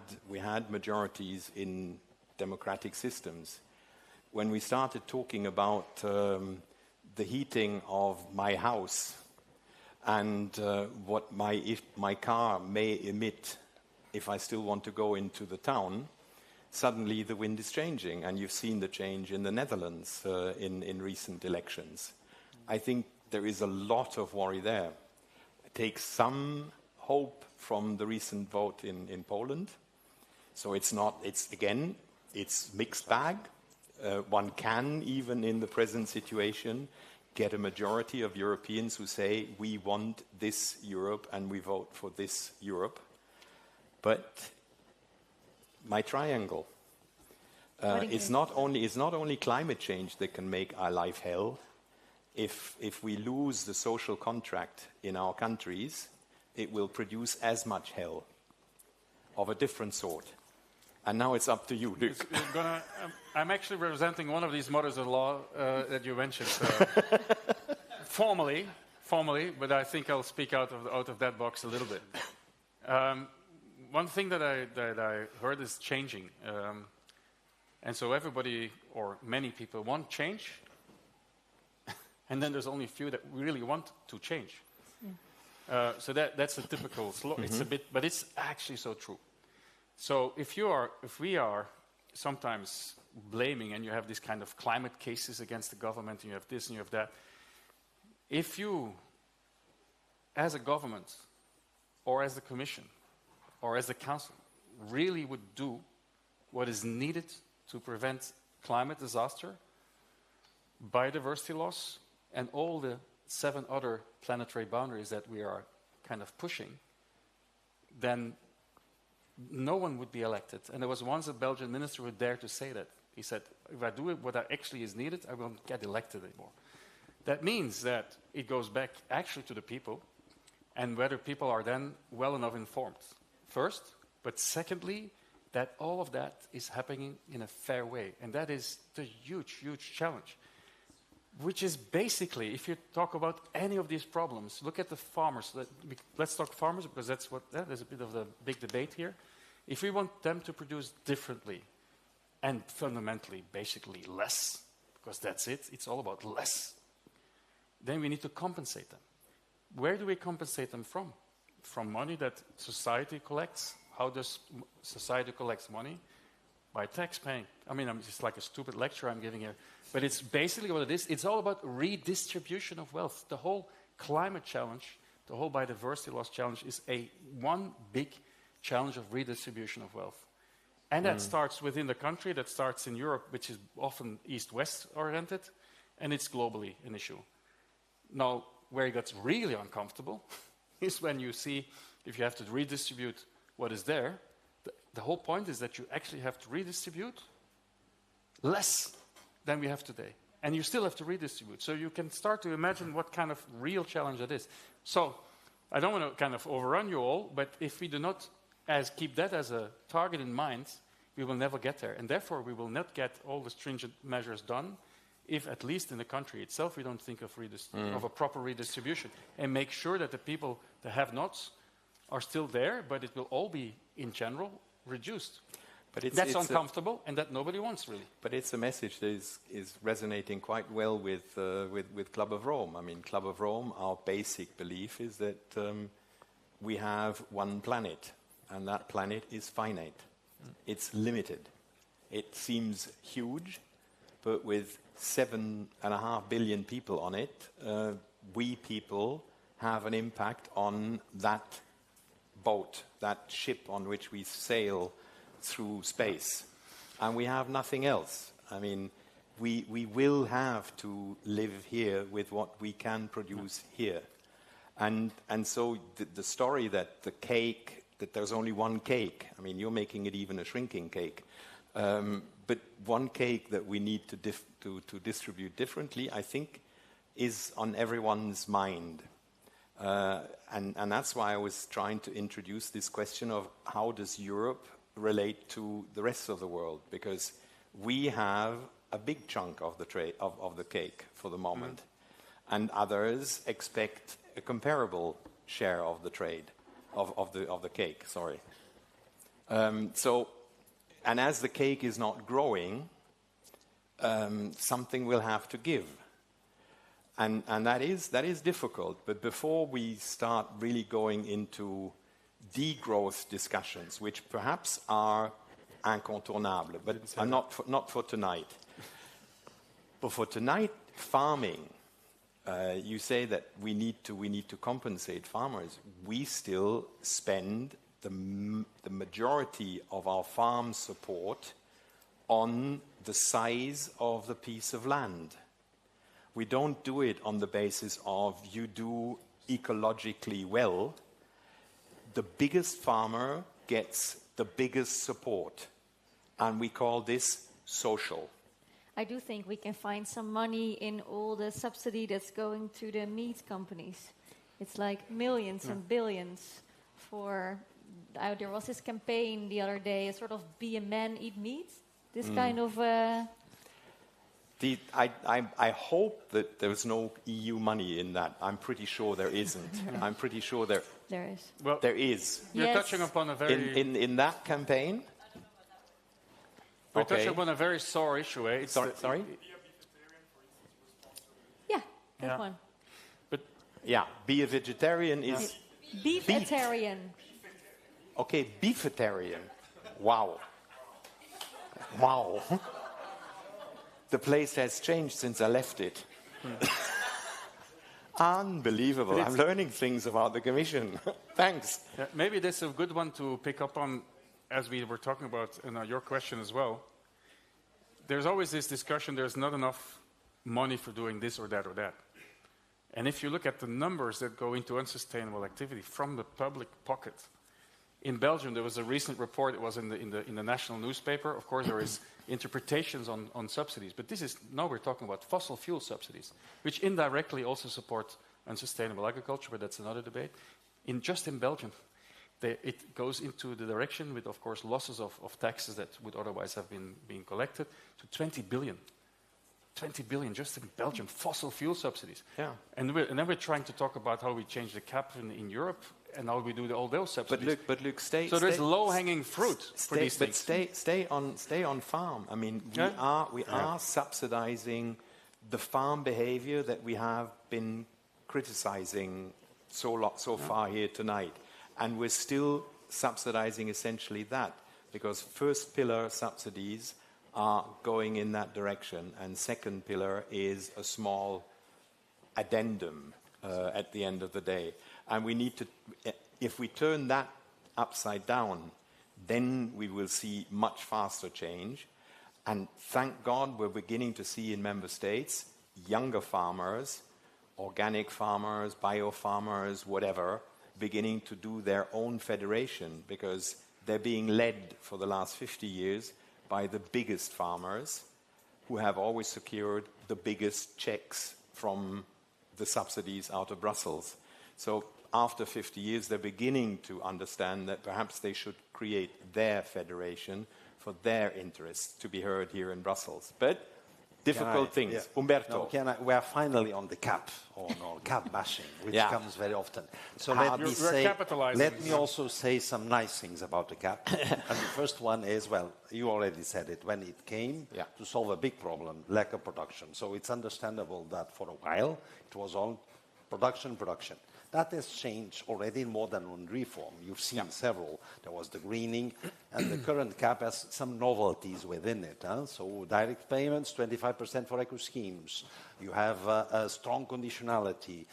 majorities in democratic systems. When we started talking about the heating of my house and if my car may emit if I still want to go into the town, suddenly the wind is changing, and you've seen the change in the Netherlands in recent elections. I think there is a lot of worry there. Take some hope from the recent vote in Poland. So it's mixed bag. One can, even in the present situation, get a majority of Europeans who say, we want this Europe and we vote for this Europe. But my triangle is not only climate change that can make our life hell. If we lose the social contract in our countries, it will produce as much hell of a different sort. And now it's up to you, Luc. I'm actually representing one of these mothers-in-law that you mentioned. Formally, but I think I'll speak out of that box a little bit. One thing that I heard is changing. And so everybody, or many people, want change. And then there's only a few that really want to change. Yeah. So that's a typical It's a bit, but it's actually so true. So if we are sometimes blaming, and you have this kind of climate cases against the government, and you have this and you have that, if you, as a government, or as the Commission, or as the Council, really would do what is needed to prevent climate disaster, biodiversity loss, and all the 7 other planetary boundaries that we are kind of pushing, then no one would be elected. And there was once a Belgian minister who dared to say that. He said, if I do what actually is needed, I won't get elected anymore. That means that it goes back actually to the people, and whether people are then well enough informed, first, but secondly, that all of that is happening in a fair way. And that is the huge, huge challenge, which is basically, if you talk about any of these problems, look at the farmers. Let's talk farmers, because there's a bit of a big debate here. If we want them to produce differently and fundamentally, basically less, because that's it, it's all about less, then we need to compensate them. Where do we compensate them from? From money that society collects. How does society collect money? By tax paying. I mean, it's like a stupid lecture I'm giving here. But it's basically what it is. It's all about redistribution of wealth. The whole climate challenge, the whole biodiversity loss challenge is one big challenge of redistribution of wealth. And that starts within the country, that starts in Europe, which is often east-west oriented, and it's globally an issue. Now, where it gets really uncomfortable is when you see, if you have to redistribute what is there, the whole point is that you actually have to redistribute less than we have today. And you still have to redistribute. So you can start to imagine what kind of real challenge that is. So I don't want to kind of overrun you all, but if we do not keep that as a target in mind, we will never get there. And therefore, we will not get all the stringent measures done if, at least in the country itself, we don't think of a proper redistribution and make sure that the people, the have-nots, are still there, but it will all be, in general, reduced. But that's uncomfortable, and that nobody wants, really. But it's a message that is resonating quite well with Club of Rome. I mean, Club of Rome, our basic belief is that we have one planet, and that planet is finite. It's limited. It seems huge, but with 7.5 billion people on it, we people have an impact on that boat, that ship on which we sail through space. And we have nothing else. I mean, we will have to live here with what we can produce here. And so the story that that there's only one cake, I mean, you're making it even a shrinking cake, but one cake that we need to distribute differently, I think, is on everyone's mind. And that's why I was trying to introduce this question of how does Europe relate to the rest of the world, because we have a big chunk of the cake for the moment, and others expect a comparable share of the trade of the cake. Sorry. And as the cake is not growing, something will have to give, and that is difficult. But before we start really going into degrowth discussions, which perhaps are incontournables, but are not for tonight. But for tonight, farming, you say that we need to compensate farmers. We still spend the majority of our farm support on the size of the piece of land. We don't do it on the basis of you do ecologically well. The biggest farmer gets the biggest support, and we call this social. I do think we can find some money in all the subsidy that's going to the meat companies. It's like millions and billions for... there was this campaign the other day, a sort of be a man, eat meat. This kind of... I hope that there's no EU money in that. I'm pretty sure there isn't. I'm pretty sure there is. Well, there is. You're touching upon a very... In that campaign? We're touching upon a very sore issue, eh? Sorry? Yeah, that one. But be a vegetarian is... Beefitarian. Okay, beefitarian. Wow. Wow. The place has changed since I left it. Unbelievable. I'm learning things about the Commission. Thanks. Yeah, maybe this is a good one to pick up on, as we were talking about in your question as well. There's always this discussion, there's not enough money for doing this or that or that. And if you look at the numbers that go into unsustainable activity from the public pocket, in Belgium there was a recent report, it was in the national newspaper. Of course there is interpretations on subsidies, but now we're talking about fossil fuel subsidies, which indirectly also support unsustainable agriculture, but that's another debate. Just in Belgium, it goes into the direction with, of course, losses of taxes that would otherwise have been collected to 20 billion. 20 billion just in Belgium, fossil fuel subsidies. Yeah. And then we're trying to talk about how we change the cap in Europe and how we do all those subsidies. But Luc, there's low-hanging fruit for these things. But stay on farm. I mean, we are subsidizing the farm behavior that we have been criticizing so far here tonight. And we're still subsidizing essentially that, because first pillar subsidies are going in that direction, and second pillar is a small addendum at the end of the day. And we need to, if we turn that upside down, then we will see much faster change. And thank God we're beginning to see in member states younger farmers, organic farmers, bio farmers, whatever, beginning to do their own federation, because they're being led for the last 50 years by the biggest farmers who have always secured the biggest checks from the subsidies out of Brussels. So after 50 years, they're beginning to understand that perhaps they should create their federation for their interests to be heard here in Brussels. But difficult things. Yeah. Humberto. No, we are finally on the cap, or no, cap bashing, which comes very often. So let me also say some nice things about the cap. And the first one is, well, you already said it, when it came to solve a big problem, lack of production. So it's understandable that for a while it was on production. That has changed already in more than one reform. You've seen several. There was the greening, and the current cap has some novelties within it. So direct payments, 25% for eco-schemes. You have a strong conditionality.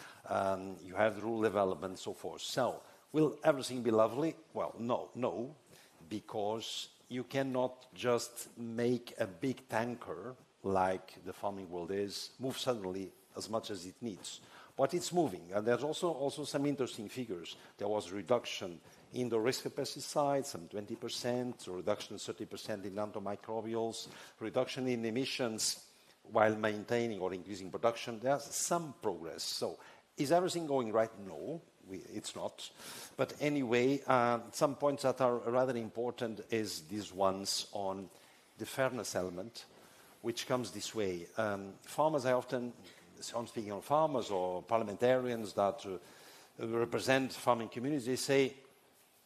You have the rule development and so forth. So will everything be lovely? Well, no, because you cannot just make a big tanker like the farming world is, move suddenly as much as it needs. But it's moving, and there's also some interesting figures. There was a reduction in the risk of pesticides, some 20%, a reduction of 30% in antimicrobials, reduction in emissions while maintaining or increasing production. There's some progress. So is everything going right? No, it's not. But anyway, some points that are rather important is these ones on the fairness element, which comes this way. Farmers, I'm speaking on farmers or parliamentarians that represent farming communities, they say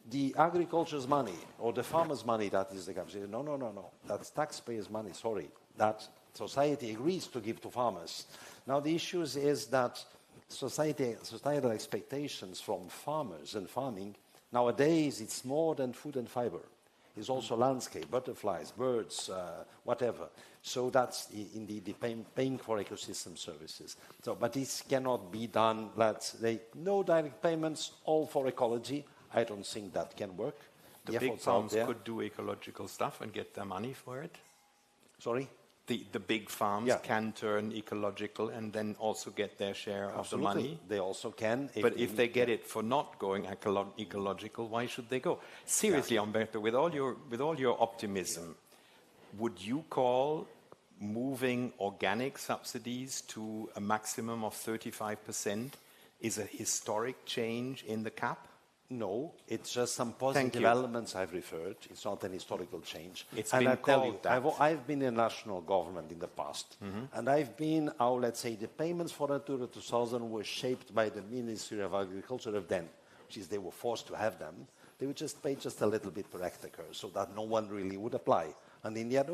the agriculture's money or the farmers' money, that is the cap. They say, no, that's taxpayers' money, sorry. That society agrees to give to farmers. Now the issue is that societal expectations from farmers and farming, nowadays it's more than food and fiber. It's also landscape, butterflies, birds, whatever. So that's indeed paying for ecosystem services. So, but this cannot be done, let's say, no direct payments, all for ecology. I don't think that can work. The big farms could do ecological stuff and get their money for it. Sorry? The big farms can turn ecological and then also get their share of the money. They also can. But if they get it for not going ecological, why should they go? Seriously, Humberto, with all your optimism, would you call moving organic subsidies to a maximum of 35% is a historic change in the cap? No, it's just some positive elements I've referred. It's not an historical change. And I tell you, I've been in national government in the past, and I've been, let's say, the payments for Natura 2000 were shaped by the Ministry of Agriculture of then, which is they were forced to have them. They would just pay just a little bit per hectare, so that no one really would apply. And in the end,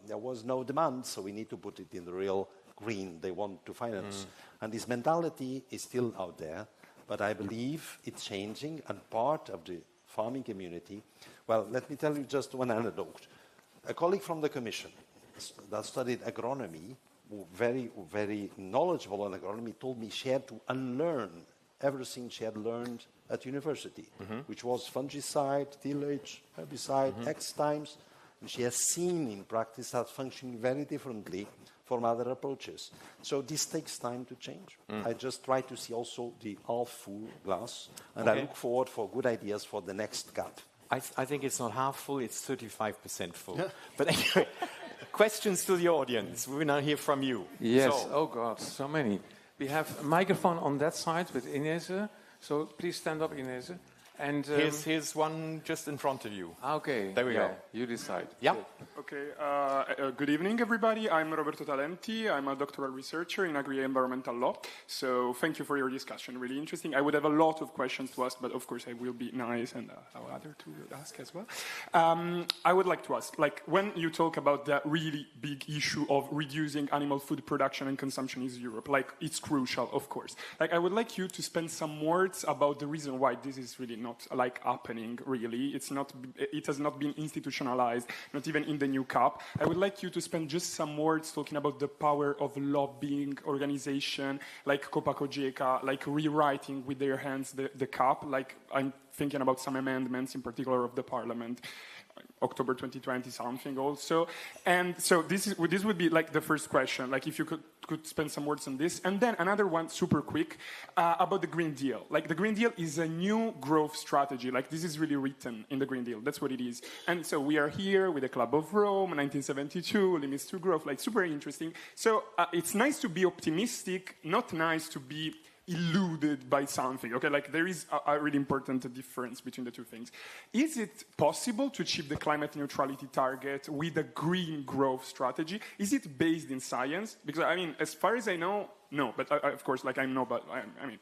there was no demand, so we need to put it in the real green they want to finance. And this mentality is still out there. But I believe it's changing, and part of the farming community. Well, let me tell you just one anecdote. A colleague from the Commission that studied agronomy, very, very knowledgeable on agronomy, told me she had to unlearn everything she had learned at university, which was fungicide, tillage, herbicide, X times. And she has seen in practice that functioning very differently from other approaches. So this takes time to change. I just try to see also the half-full glass, and I look forward for good ideas for the next CAP. I think it's not half full, it's 35% full. But anyway, questions to the audience. We will now hear from you. Yes, oh God, so many. We have a microphone on that side with Inese, so please stand up, Inese. And here's one just in front of you. Okay. There we go. You decide. Yeah. Okay. Good evening, everybody. I'm Roberto Talenti. I'm a doctoral researcher in agri-environmental law. So thank you for your discussion. Really interesting. I would have a lot of questions to ask, but of course I will be nice and allow others to ask as well. I would like to ask, when you talk about the really big issue of reducing animal food production and consumption in Europe, it's crucial, of course. I would like you to spend some words about the reason why this is really not happening, really. It has not been institutionalized, not even in the new CAP. I would like you to spend just some words talking about the power of lobbying organization, like Copa Cogeca, rewriting with their hands the CAP. I'm thinking about some amendments, in particular of the Parliament, October 2020 something also. And so this would be like the first question, like if you could spend some words on this. And then another one, super quick, about the Green Deal. Like the Green Deal is a new growth strategy. Like this is really written in the Green Deal. That's what it is. And so we are here with the Club of Rome, 1972, limits to growth, like super interesting. So it's nice to be optimistic, not nice to be eluded by something, okay? Like there is a really important difference between the two things. Is it possible to achieve the climate neutrality target with a green growth strategy? Is it based in science? Because I mean, as far as I know, no. But of course, like I'm no, but I mean,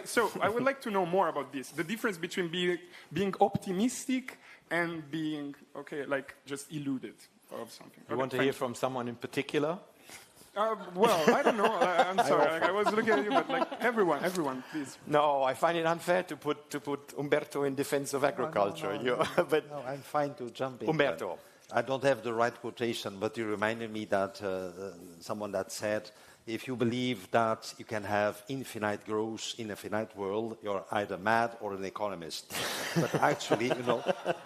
so I would like to know more about this. The difference between being optimistic and being, okay, like just eluded of something. You want to hear from someone in particular? Well, I don't know. I'm sorry. I was looking at you, but like everyone, please. No, I find it unfair to put Humberto in defense of agriculture. No, I'm fine to jump in. Humberto. I don't have the right quotation, but you reminded me that someone that said, if you believe that you can have infinite growth in a finite world, you're either mad or an economist. But actually,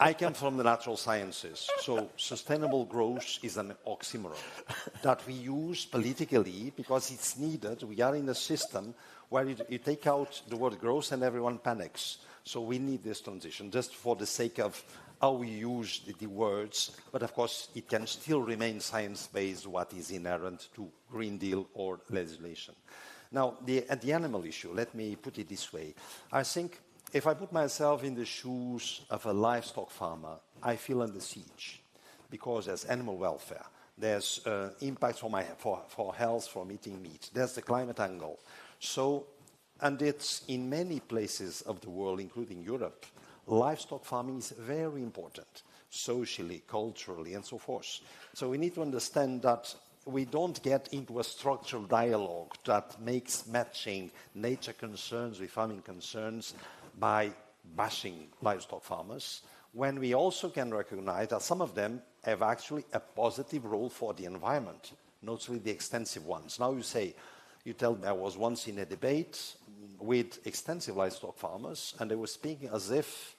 I come from the natural sciences, so sustainable growth is an oxymoron that we use politically because it's needed. We are in a system where you take out the word growth and everyone panics. So we need this transition, just for the sake of how we use the words, but of course it can still remain science-based, what is inherent to Green Deal or legislation. Now, the animal issue, let me put it this way. I think if I put myself in the shoes of a livestock farmer, I feel under siege because there's animal welfare, there's impacts for health from eating meat, there's the climate angle. So, and it's in many places of the world, including Europe, livestock farming is very important, socially, culturally, and so forth. So we need to understand that we don't get into a structural dialogue that makes matching nature concerns with farming concerns by bashing livestock farmers, when we also can recognize that some of them have actually a positive role for the environment, notably the extensive ones. Now you tell me, I was once in a debate with extensive livestock farmers, and they were speaking as if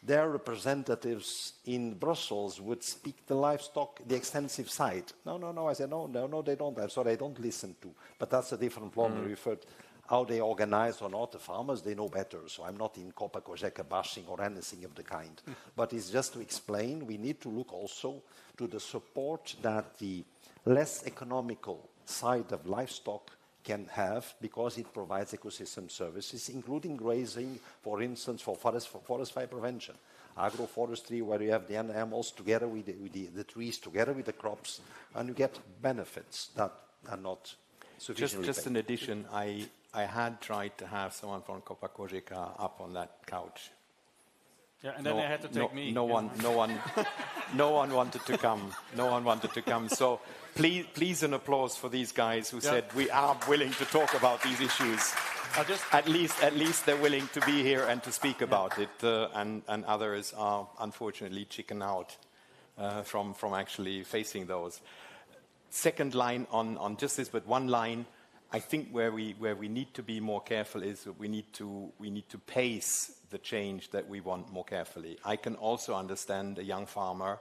their representatives in Brussels would speak the livestock, the extensive side. No. I said, no, they don't. I'm sorry, I don't listen to. But that's a different problem. We referred how they organize or not. The farmers, they know better. So I'm not in Copa Cogeca bashing or anything of the kind. But it's just to explain, we need to look also to the support that the less economical side of livestock can have, because it provides ecosystem services, including grazing, for instance, for forest fire prevention. Agroforestry, where you have the animals together with the trees, together with the crops, and you get benefits that are not sufficiently Just an addition, I had tried to have someone from Copa Cogeca up on that couch. Yeah, and then they had to take me. No one wanted to come. No one wanted to come. So please an applause for these guys who said we are willing to talk about these issues. At least they're willing to be here and to speak about it. And others are unfortunately chicken out from actually facing those. Second line on just this, but one line. I think where we need to be more careful is that we need to pace the change that we want more carefully. I can also understand a young farmer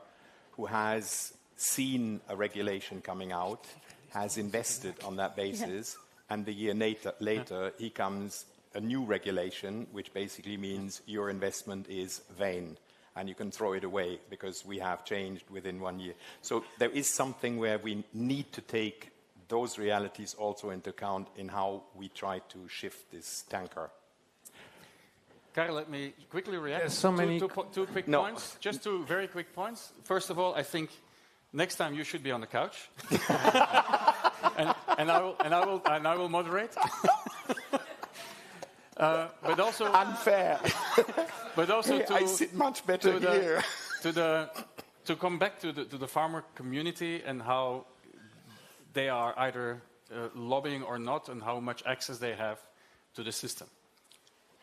who has seen a regulation coming out, has invested on that basis, and the year later he comes a new regulation, which basically means your investment is vain and you can throw it away because we have changed within 1 year. So there is something where we need to take those realities also into account in how we try to shift this tanker. Karl, let me quickly react. There's so many two quick points. Just two very quick points. First of all, I think next time you should be on the couch, and I will moderate. But also unfair. But also I sit much better here. To come back to the farmer community and how they are either lobbying or not, and how much access they have to the system.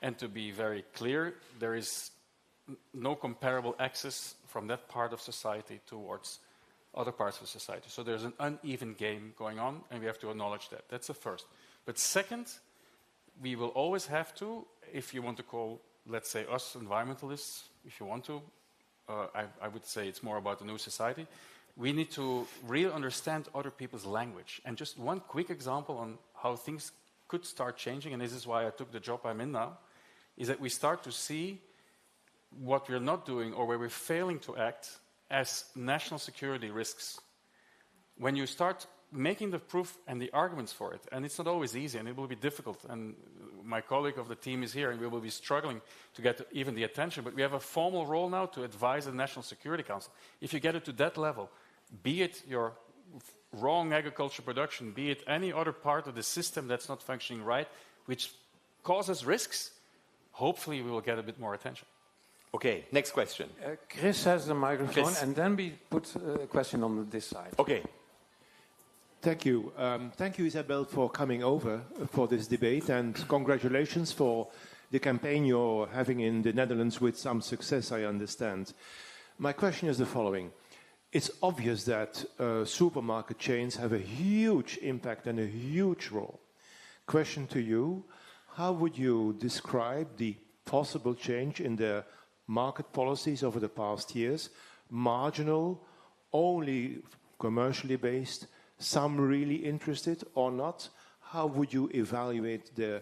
And to be very clear, there is no comparable access from that part of society towards other parts of society. So there's an uneven game going on, and we have to acknowledge that. That's the first. But second, we will always have to, if you want to call let's say, us environmentalists, if you want to, I would say it's more about the new society. We need to really understand other people's language. And just one quick example on how things could start changing, and this is why I took the job I'm in now, is that we start to see what we're not doing or where we're failing to act as national security risks. When you start making the proof and the arguments for it, and it's not always easy and it will be difficult, and my colleague of the team is here and we will be struggling to get even the attention, but we have a formal role now to advise the National Security Council. If you get it to that level, be it your wrong agriculture production, be it any other part of the system that's not functioning right, which causes risks, hopefully we will get a bit more attention. Okay, next question. Chris has the microphone, Chris. and then we put a question on this side. Okay. Thank you. Thank you, Isabel, for coming over for this debate, and congratulations for the campaign you're having in the Netherlands with some success, I understand. My question is the following. It's obvious that supermarket chains have a huge impact and a huge role. Question to you, how would you describe the possible change in the market policies over the past years? Marginal, only commercially based, some really interested or not? How would you evaluate the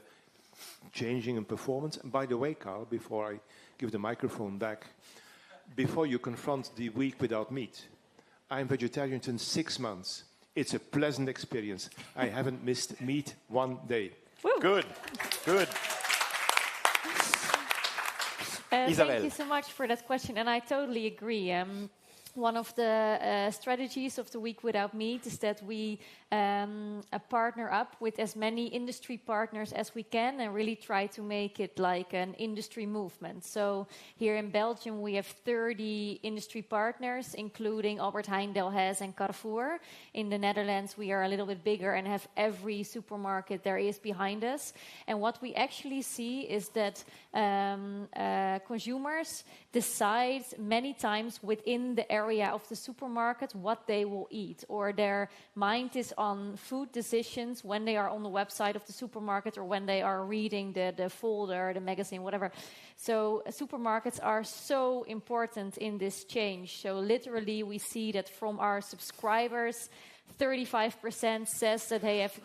changing in performance? And by the way, Karl, before I give the microphone back, before you confront the week without meat, I'm vegetarian since 6 months. It's a pleasant experience. I haven't missed meat one day. Woo. Good, good. Isabel. Thank you so much for that question, and I totally agree. One of the strategies of the Week Without Meat is that we partner up with as many industry partners as we can and really try to make it like an industry movement. So here in Belgium, we have 30 industry partners, including Albert Heijn, Delhaize and Carrefour. In the Netherlands, we are a little bit bigger and have every supermarket there is behind us. And what we actually see is that consumers decide many times within the area of the supermarket what they will eat, or their mind is on food decisions when they are on the website of the supermarket or when they are reading the folder, the magazine, whatever. So supermarkets are so important in this change. So literally we see that from our subscribers, 35% says that they have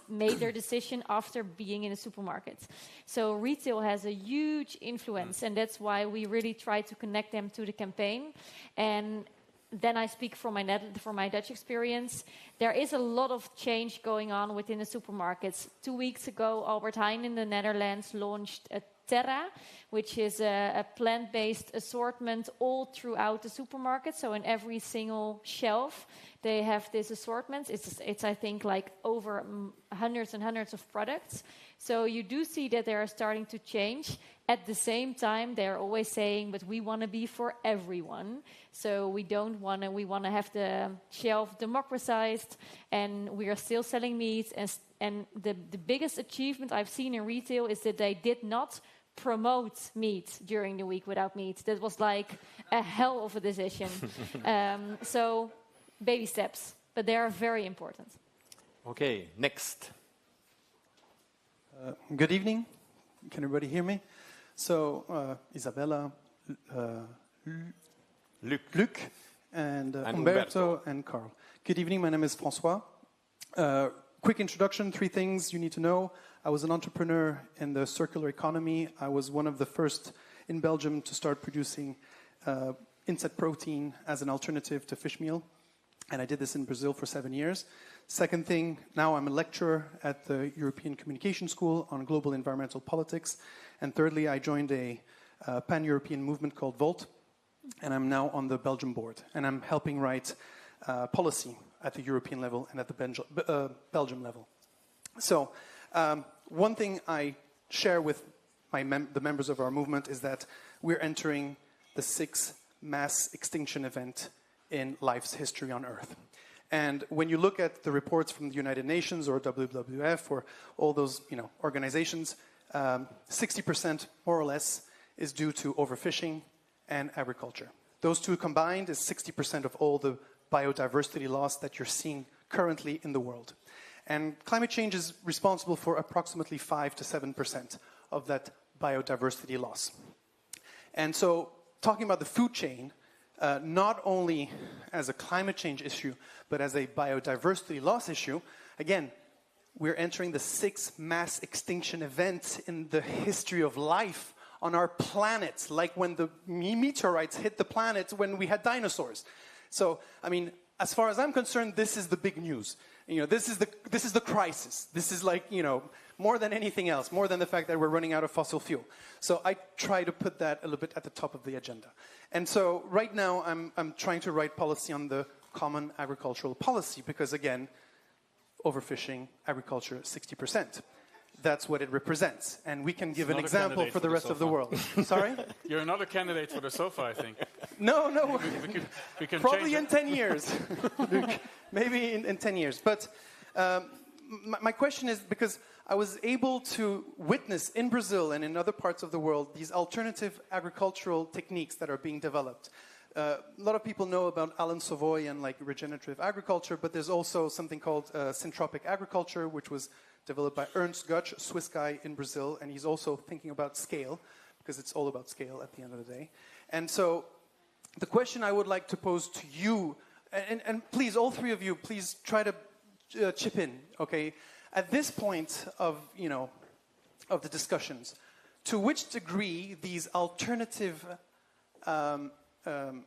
made their decision after being in a supermarket. So retail has a huge influence, and that's why we really try to connect them to the campaign. And then I speak from my Dutch experience. There is a lot of change going on within the supermarkets. 2 weeks ago, Albert Heijn in the Netherlands launched a Terra, which is a plant-based assortment all throughout the supermarket. So in every single shelf, they have this assortment. It's I think, like over hundreds and hundreds of products. So you do see that they are starting to change. At the same time, they're always saying, but we want to be for everyone. So we want to have the shelf democratized, and we are still selling meat. And the biggest achievement I've seen in retail is that they did not promote meat during the Week Without Meat. That was like a hell of a decision. So baby steps, but they are very important. Okay, next. Good evening. Can everybody hear me? So, Isabella, Luc, and Humberto and Karl. Good evening, my name is François. Quick introduction, 3 things you need to know. I was an entrepreneur in the circular economy. I was one of the first in Belgium to start producing insect protein as an alternative to fish meal. And I did this in Brazil for 7 years. Second thing, now I'm a lecturer at the European Communication School on global environmental politics. And thirdly, I joined a pan-European movement called Volt, and I'm now on the Belgium board. And I'm helping write policy at the European level and at the Belgium level. So one thing I share with the members of our movement is that we're entering the 6th mass extinction event in life's history on Earth. And when you look at the reports from the United Nations or WWF or all those organizations, 60% more or less is due to overfishing and agriculture. Those two combined is 60% of all the biodiversity loss that you're seeing currently in the world. And climate change is responsible for approximately 5 to 7% of that biodiversity loss. And so talking about the food chain, not only as a climate change issue, but as a biodiversity loss issue, again, we're entering the 6th mass extinction event in the history of life on our planet, like when the meteorites hit the planet when we had dinosaurs. So, I mean, as far as I'm concerned, this is the big news. You know, this is the crisis. This is like, you know, more than anything else, more than the fact that we're running out of fossil fuel. So I try to put that a little bit at the top of the agenda. And so right now I'm trying to write policy on the common agricultural policy because, again, overfishing, agriculture, 60%. That's what it represents. And we can give an example for the rest of the world. Sorry? You're another candidate for the sofa, I think. No. We can probably in 10 years. Maybe in 10 years. But my question is, because I was able to witness in Brazil and in other parts of the world these alternative agricultural techniques that are being developed. A lot of people know about Alan Savoy and like regenerative agriculture, but there's also something called syntropic agriculture, which was developed by Ernst Gutsch, a Swiss guy in Brazil, and he's also thinking about scale, because it's all about scale at the end of the day. And so the question I would like to pose to you, and please, all three of you, please try to chip in, okay? At this point of, you know, of the discussions, to which degree these alternative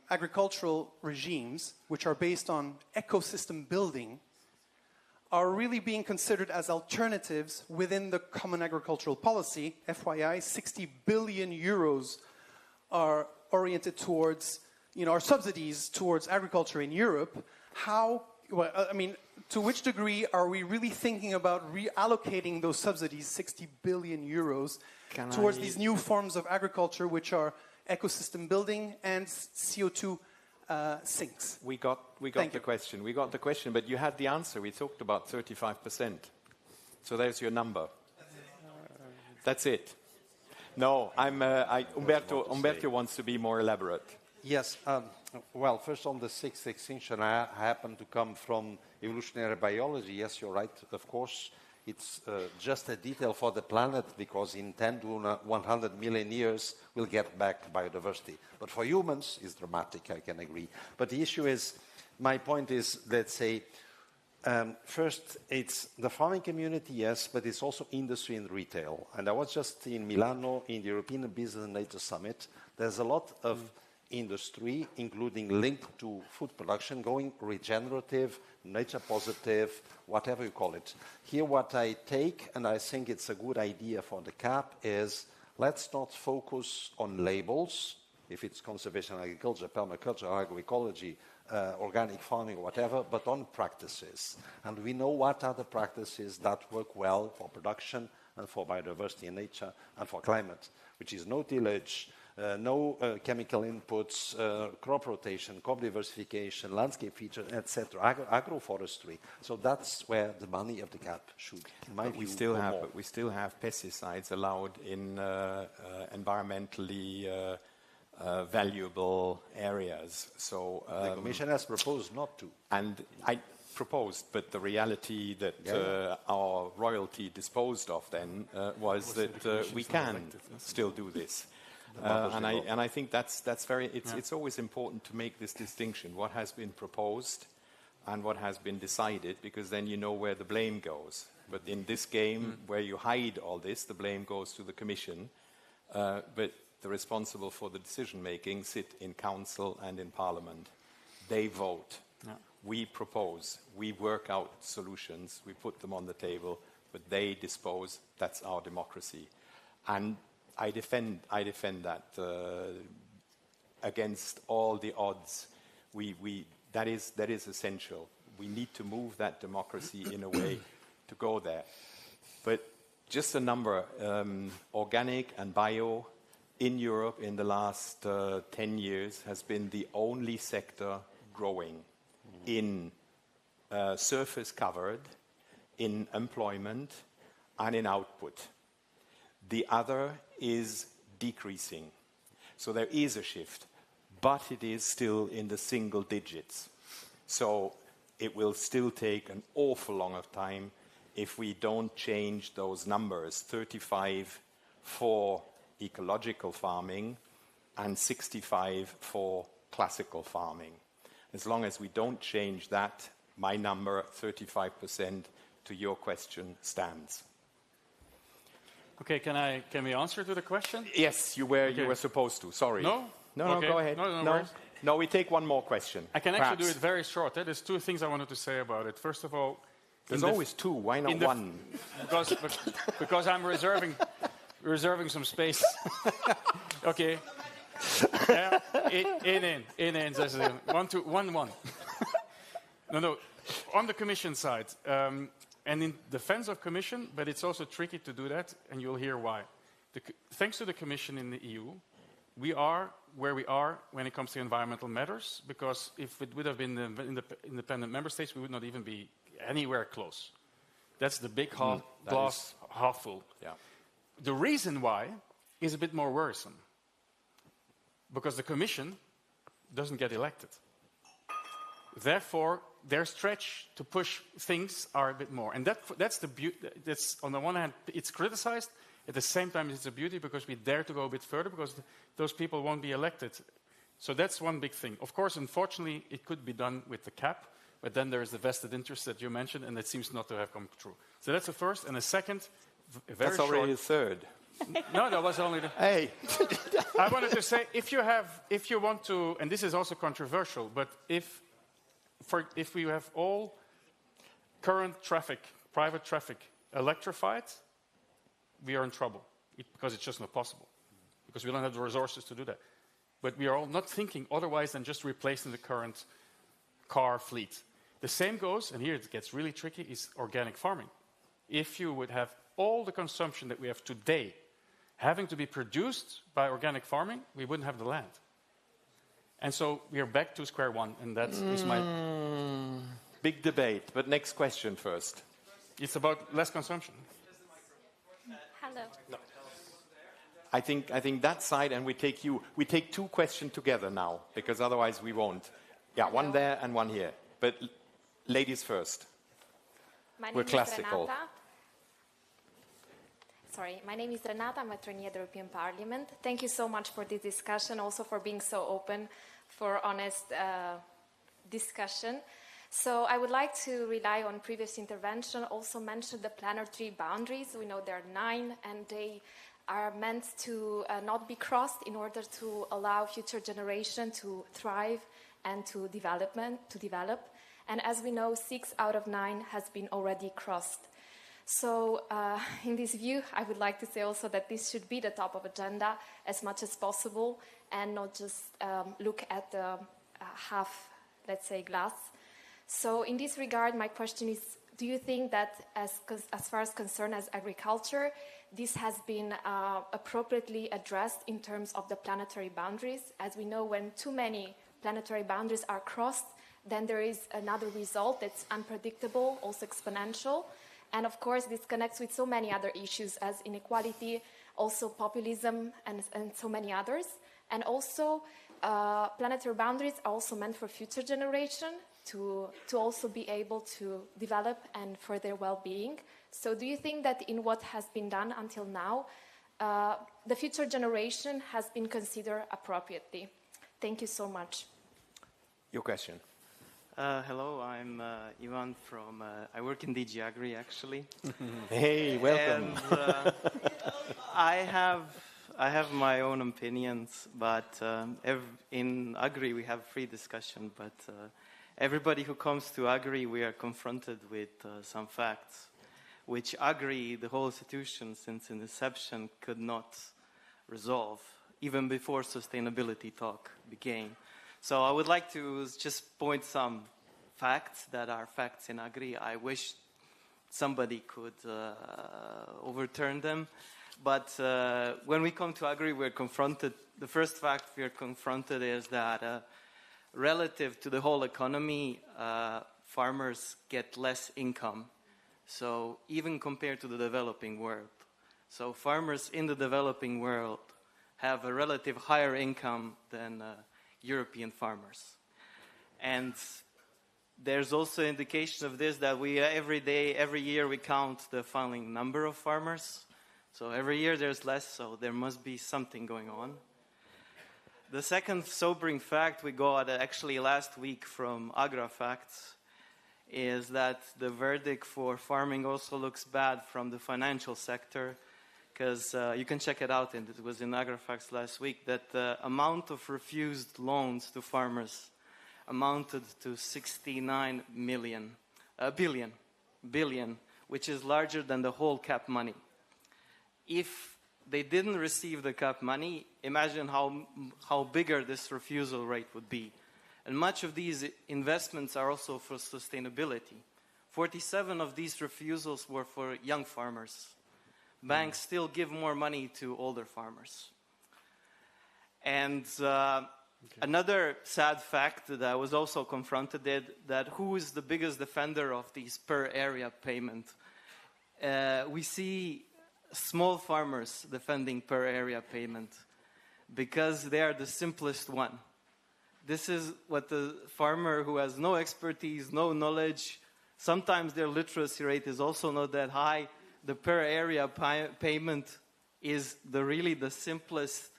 agricultural regimes, which are based on ecosystem building, are really being considered as alternatives within the common agricultural policy. FYI, 60 billion euros are oriented towards, you know, our subsidies towards agriculture in Europe. How, well, I mean, to which degree are we really thinking about reallocating those subsidies, 60 billion euros, towards these new forms of agriculture, which are ecosystem building and CO2 sinks? We got the question. We got the question, but you had the answer. We talked about 35%. So there's your number. That's it. No, Humberto wants to be more elaborate. Yes. Well, first on the 6th extinction, I happen to come from evolutionary biology. Yes, you're right. Of course, it's just a detail for the planet because in 10 to 100 million years, we'll get back biodiversity. But for humans, it's dramatic, I can agree. But the issue is, my point is, let's say, first, it's the farming community, yes, but it's also industry and retail. And I was just in Milano in the European Business and Nature Summit. There's a lot of industry, including linked to food production, going regenerative, nature positive, whatever you call it. Here what I take, and I think it's a good idea for the CAP, is let's not focus on labels, if it's conservation agriculture, permaculture, agroecology, organic farming, or whatever, but on practices. And we know what are the practices that work well for production and for biodiversity and nature and for climate, which is no tillage, no chemical inputs, crop rotation, crop diversification, landscape features, etc., agroforestry. So that's where the money of the CAP should, in my view, we still have pesticides allowed in environmentally valuable areas. So the Commission has proposed not to. And I proposed, but the reality that our royalty disposed of then was that we can still do this. And I think that's very. It's always important to make this distinction: what has been proposed and what has been decided, because then you know where the blame goes. But in this game, where you hide all this, the blame goes to the Commission. But the responsible for the decision making sit in Council and in Parliament. They vote. Yeah. We propose. We work out solutions. We put them on the table. But they dispose. That's our democracy, and I defend that against all the odds. That is essential. We need to move that democracy in a way to go there. But just a number, organic and bio in Europe in the last 10 years has been the only sector growing in surface covered, in employment, and in output. The other is decreasing. So there is a shift, but it is still in the single digits. So it will still take an awful long of time if we don't change those numbers, 35 for ecological farming and 65 for classical farming. As long as we don't change that, my number, 35%, to your question, stands. Okay, can we answer to the question? Yes, you were supposed to. Sorry. No? No, Okay. go ahead. No, we take one more question. I can actually do it very short. There's two things I wanted to say about it. First of all, there's always two. Why not one? Because I'm reserving some space. Okay. Yeah, in. One. No. On the Commission side, and in defense of Commission, but it's also tricky to do that, and you'll hear why. Thanks to the Commission in the EU, we are where we are when it comes to environmental matters, because if it would have been the independent member states, we would not even be anywhere close. That's the big glass half full. Yeah. The reason why is a bit more worrisome, because the Commission doesn't get elected. Therefore, their stretch to push things are a bit more. And that's the beauty. That's, on the one hand, it's criticized. At the same time, it's a beauty because we dare to go a bit further because those people won't be elected. So that's one big thing. Of course, unfortunately, it could be done with the cap, but then there is the vested interest that you mentioned, and that seems not to have come true. So that's the first. And the second, very that's already the third. No, that was only the... Hey! I wanted to say, if you want to, and this is also controversial, but if we have all current traffic, private traffic, electrified, we are in trouble because it's just not possible, because we don't have the resources to do that. But we are all not thinking otherwise than just replacing the current car fleet. The same goes, and here it gets really tricky, is organic farming. If you would have all the consumption that we have today having to be produced by organic farming, we wouldn't have the land. And so we are back to square one, and that is my... Big debate, but next question first. It's about less consumption. Hello. No. I think that side, and we take two questions together now, because otherwise we won't. Yeah, Hello. One there and one here. But ladies first. We're classical. My name is Renata. I'm a trainee at the European Parliament. Thank you so much for this discussion, also for being so open for honest discussion. So I would like to rely on previous intervention, also mention the planetary boundaries. We know there are 9, and they are meant to not be crossed in order to allow future generation to thrive and to develop. And as we know, 6 out of 9 has been already crossed. So in this view, I would like to say also that this should be the top of agenda as much as possible and not just look at the half, let's say, glass. So in this regard, my question is, do you think that as far as concerned as agriculture, this has been appropriately addressed in terms of the planetary boundaries? As we know, when too many planetary boundaries are crossed, then there is another result that's unpredictable, also exponential. And of course, this connects with so many other issues as inequality, also populism, and so many others. And also, planetary boundaries are also meant for future generation to also be able to develop and for their well-being. So do you think that in what has been done until now, the future generation has been considered appropriately? Thank you so much. Your question. Hello, I'm Ivan from, I work in DG Agri actually. Hey, welcome. And, I have my own opinions, but in Agri we have free discussion, but everybody who comes to Agri, we are confronted with some facts, which Agri, the whole institution since inception, could not resolve, even before sustainability talk began. So I would like to just point some facts that are facts in Agri. I wish somebody could overturn them. But when we come to Agri, we're confronted, the first fact we are confronted is that relative to the whole economy, farmers get less income. So even compared to the developing world. So farmers in the developing world have a relative higher income than European farmers. And there's also indication of this that we every year we count the following number of farmers. So every year there's less, so there must be something going on. The second sobering fact we got actually last week from AgraFacts is that the verdict for farming also looks bad from the financial sector, because you can check it out, and it was in AgraFacts last week, that the amount of refused loans to farmers amounted to 69 billion, which is larger than the whole CAP money. If they didn't receive the CAP money, imagine how bigger this refusal rate would be. And much of these investments are also for sustainability. 47 of these refusals were for young farmers. Banks still give more money to older farmers. And another sad fact that I was also confronted with, that who is the biggest defender of these per area payment? We see small farmers defending per area payment because they are the simplest one. This is what the farmer who has no expertise, no knowledge, sometimes their literacy rate is also not that high. The per area payment is really the simplest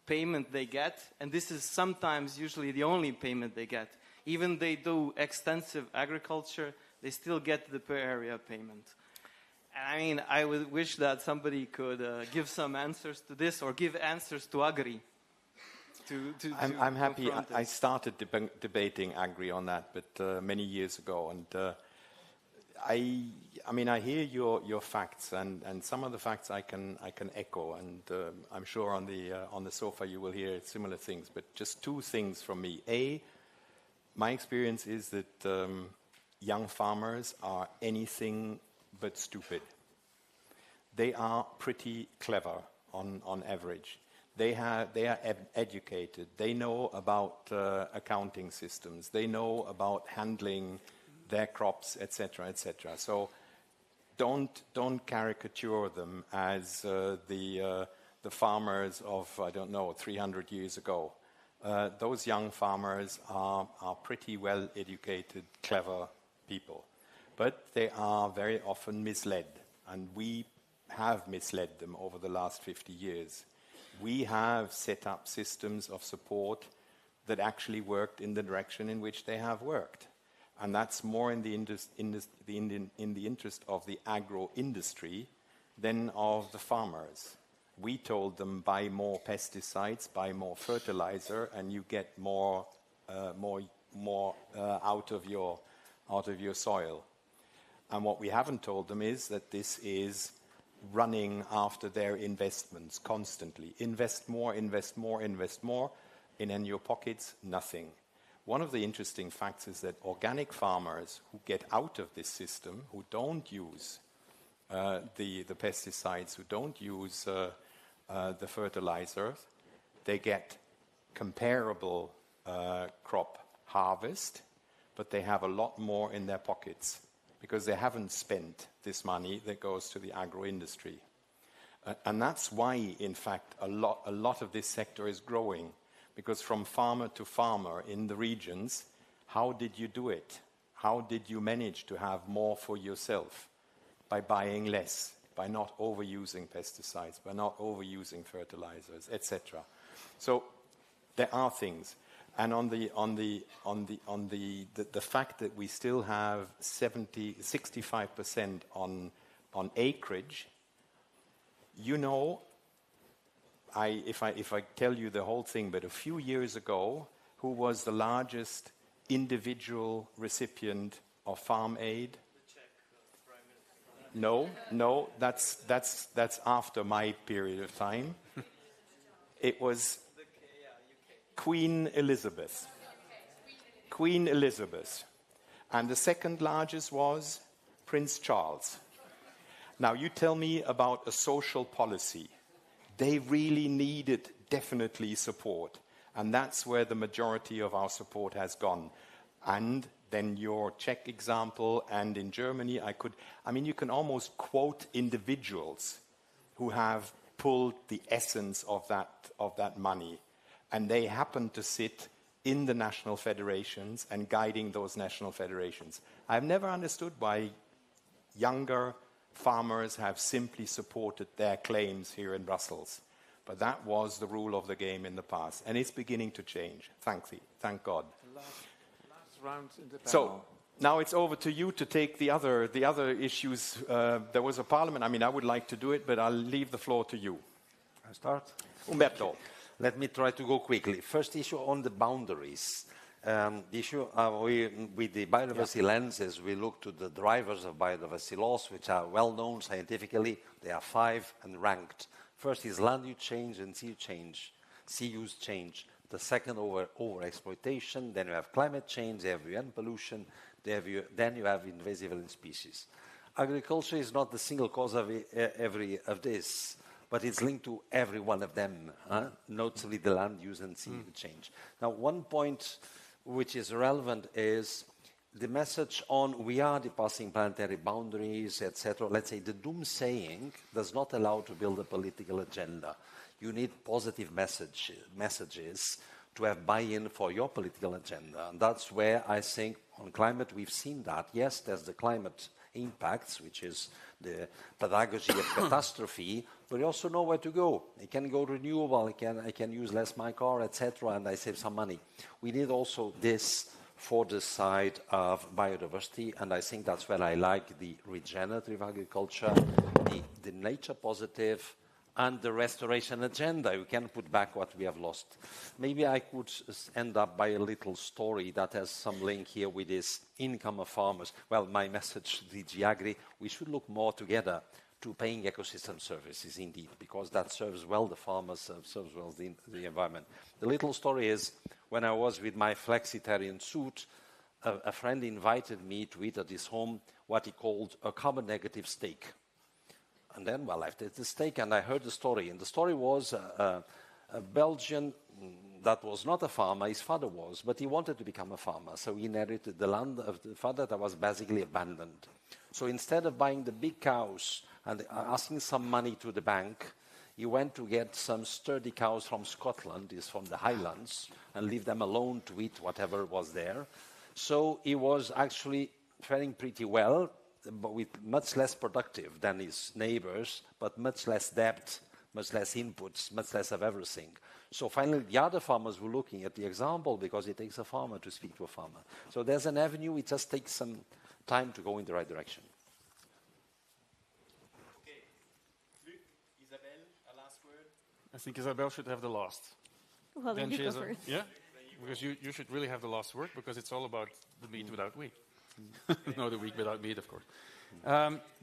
payment they get, and this is sometimes usually the only payment they get. Even they do extensive agriculture, they still get the per area payment. I mean, I would wish that somebody could give some answers to this, or give answers to Agri. I'm happy. I started debating Agri on that, but many years ago, and I mean, I hear your facts, and some of the facts I can echo, and I'm sure on the sofa you will hear similar things. But just two things from me. My experience is that young farmers are anything but stupid. They are pretty clever on average. They are educated. They know about accounting systems. They know about handling their crops, etc., etc. So don't caricature them as the farmers of, I don't know, 300 years ago. Those young farmers are pretty well educated, clever people, but they are very often misled, and we have misled them over the last 50 years. We have set up systems of support that actually worked in the direction in which they have worked. And that's more in the interest of the agro-industry than of the farmers. We told them, buy more pesticides, buy more fertilizer, and you get more out of your soil. And what we haven't told them is that this is running after their investments constantly. Invest more, invest more, invest more, and in your pockets, nothing. One of the interesting facts is that organic farmers who get out of this system, who don't use the pesticides, who don't use the fertilizers, they get comparable crop harvest, but they have a lot more in their pockets because they haven't spent this money that goes to the agro-industry. And that's why, in fact, a lot of this sector is growing. Because from farmer to farmer in the regions, how did you do it? How did you manage to have more for yourself? By buying less, by not overusing pesticides, by not overusing fertilizers, etc. So there are things. And on the fact that we still have 65% on acreage, you know, if I tell you the whole thing, but a few years ago, who was the largest individual recipient of farm aid? The Czech Prime Minister. No, that's after my period of time. It was Queen Elizabeth. Queen Elizabeth. And the second largest was Prince Charles. Now you tell me about a social policy. They really needed definitely support. And that's where the majority of our support has gone. And then your Czech example, and in Germany, you can almost quote individuals who have pulled the essence of that money. And they happen to sit in the national federations and guiding those national federations. I've never understood why younger farmers have simply supported their claims here in Brussels. But that was the rule of the game in the past, and it's beginning to change. Thank God. Last round in the panel. So now it's over to you to take the other issues. There was a parliament. I mean, I would like to do it, but I'll leave the floor to you. I start? Humberto. Let me try to go quickly. First issue on the boundaries. The issue with the biodiversity lenses, we look to the drivers of biodiversity loss, which are well known scientifically. They are 5 and ranked. First is land use change and sea use change. The second, over exploitation. Then you have climate change, you have UN pollution, then you have invasive alien species. Agriculture is not the single cause of this, but it's linked to every one of them, notably the land use and sea change. Now, one point which is relevant is the message on we are depassing planetary boundaries, etc. Let's say the doomsaying does not allow to build a political agenda. You need positive messages to have buy-in for your political agenda. And that's where I think on climate we've seen that. Yes, there's the climate impacts, which is the pedagogy of catastrophe, but you also know where to go. I can go renewable, I can use less my car, etc., and I save some money. We need also this for the side of biodiversity, and I think that's where I like the regenerative agriculture, the nature positive, and the restoration agenda. You can put back what we have lost. Maybe I could end up by a little story that has some link here with this income of farmers. Well, my message to DG Agri, we should look more together to paying ecosystem services indeed, because that serves well the farmers, serves well the environment. The little story is, when I was with my flexitarian suit, a friend invited me to eat at his home what he called a carbon negative steak. And then, well, I did the steak and I heard the story. And the story was a Belgian that was not a farmer, his father was, but he wanted to become a farmer. So he inherited the land of the father that was basically abandoned. So instead of buying the big cows and asking some money to the bank, he went to get some sturdy cows from Scotland, is from the Highlands, and leave them alone to eat whatever was there. So he was actually faring pretty well, but with much less productive than his neighbors, but much less debt, much less inputs, much less of everything. So finally, the other farmers were looking at the example because it takes a farmer to speak to a farmer. So there's an avenue, it just takes some time to go in the right direction. Okay. Luc, Isabel, a last word? I think Isabel should have the last. Well, then you go first. Yeah? Because you should really have the last word, because it's all about the meat without wheat. No, the wheat without meat, of course.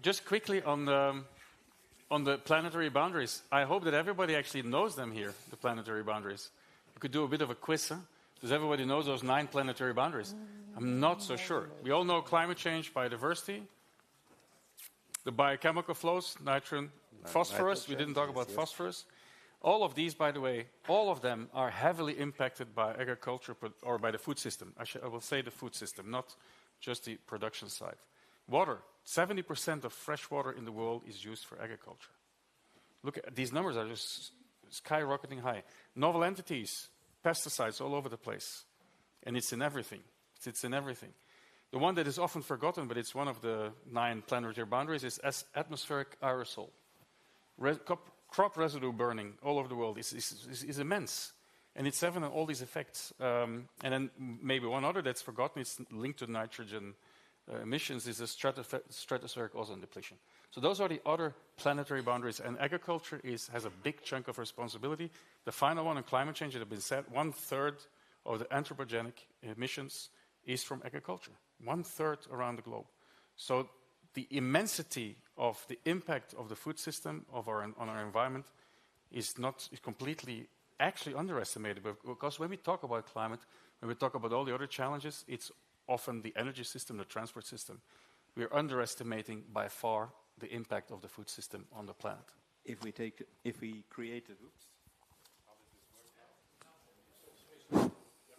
Just quickly on the planetary boundaries. I hope that everybody actually knows them here, the planetary boundaries. You could do a bit of a quiz, huh? Does everybody know those 9 planetary boundaries? I'm not so sure. We all know climate change, biodiversity, the biochemical flows, nitrogen, phosphorus. We didn't talk about phosphorus. All of these, by the way, all of them are heavily impacted by agriculture or by the food system. I will say the food system, not just the production side. Water, 70% of fresh water in the world is used for agriculture. Look, at these numbers are just skyrocketing high. Novel entities, pesticides all over the place. And it's in everything. It's in everything. The one that is often forgotten, but it's one of the 9 planetary boundaries, is atmospheric aerosol. Crop residue burning all over the world is immense. And it's having all these effects. And then maybe one other that's forgotten, it's linked to nitrogen emissions, is the stratospheric ozone depletion. So those are the other planetary boundaries. And agriculture has a big chunk of responsibility. The final one on climate change, it has been said, 1/3 of the anthropogenic emissions is from agriculture. 1/3 around the globe. So the immensity of the impact of the food system on our environment is completely actually underestimated, because when we talk about climate, when we talk about all the other challenges, it's often the energy system, the transport system. We're underestimating by far the impact of the food system on the planet. If we create a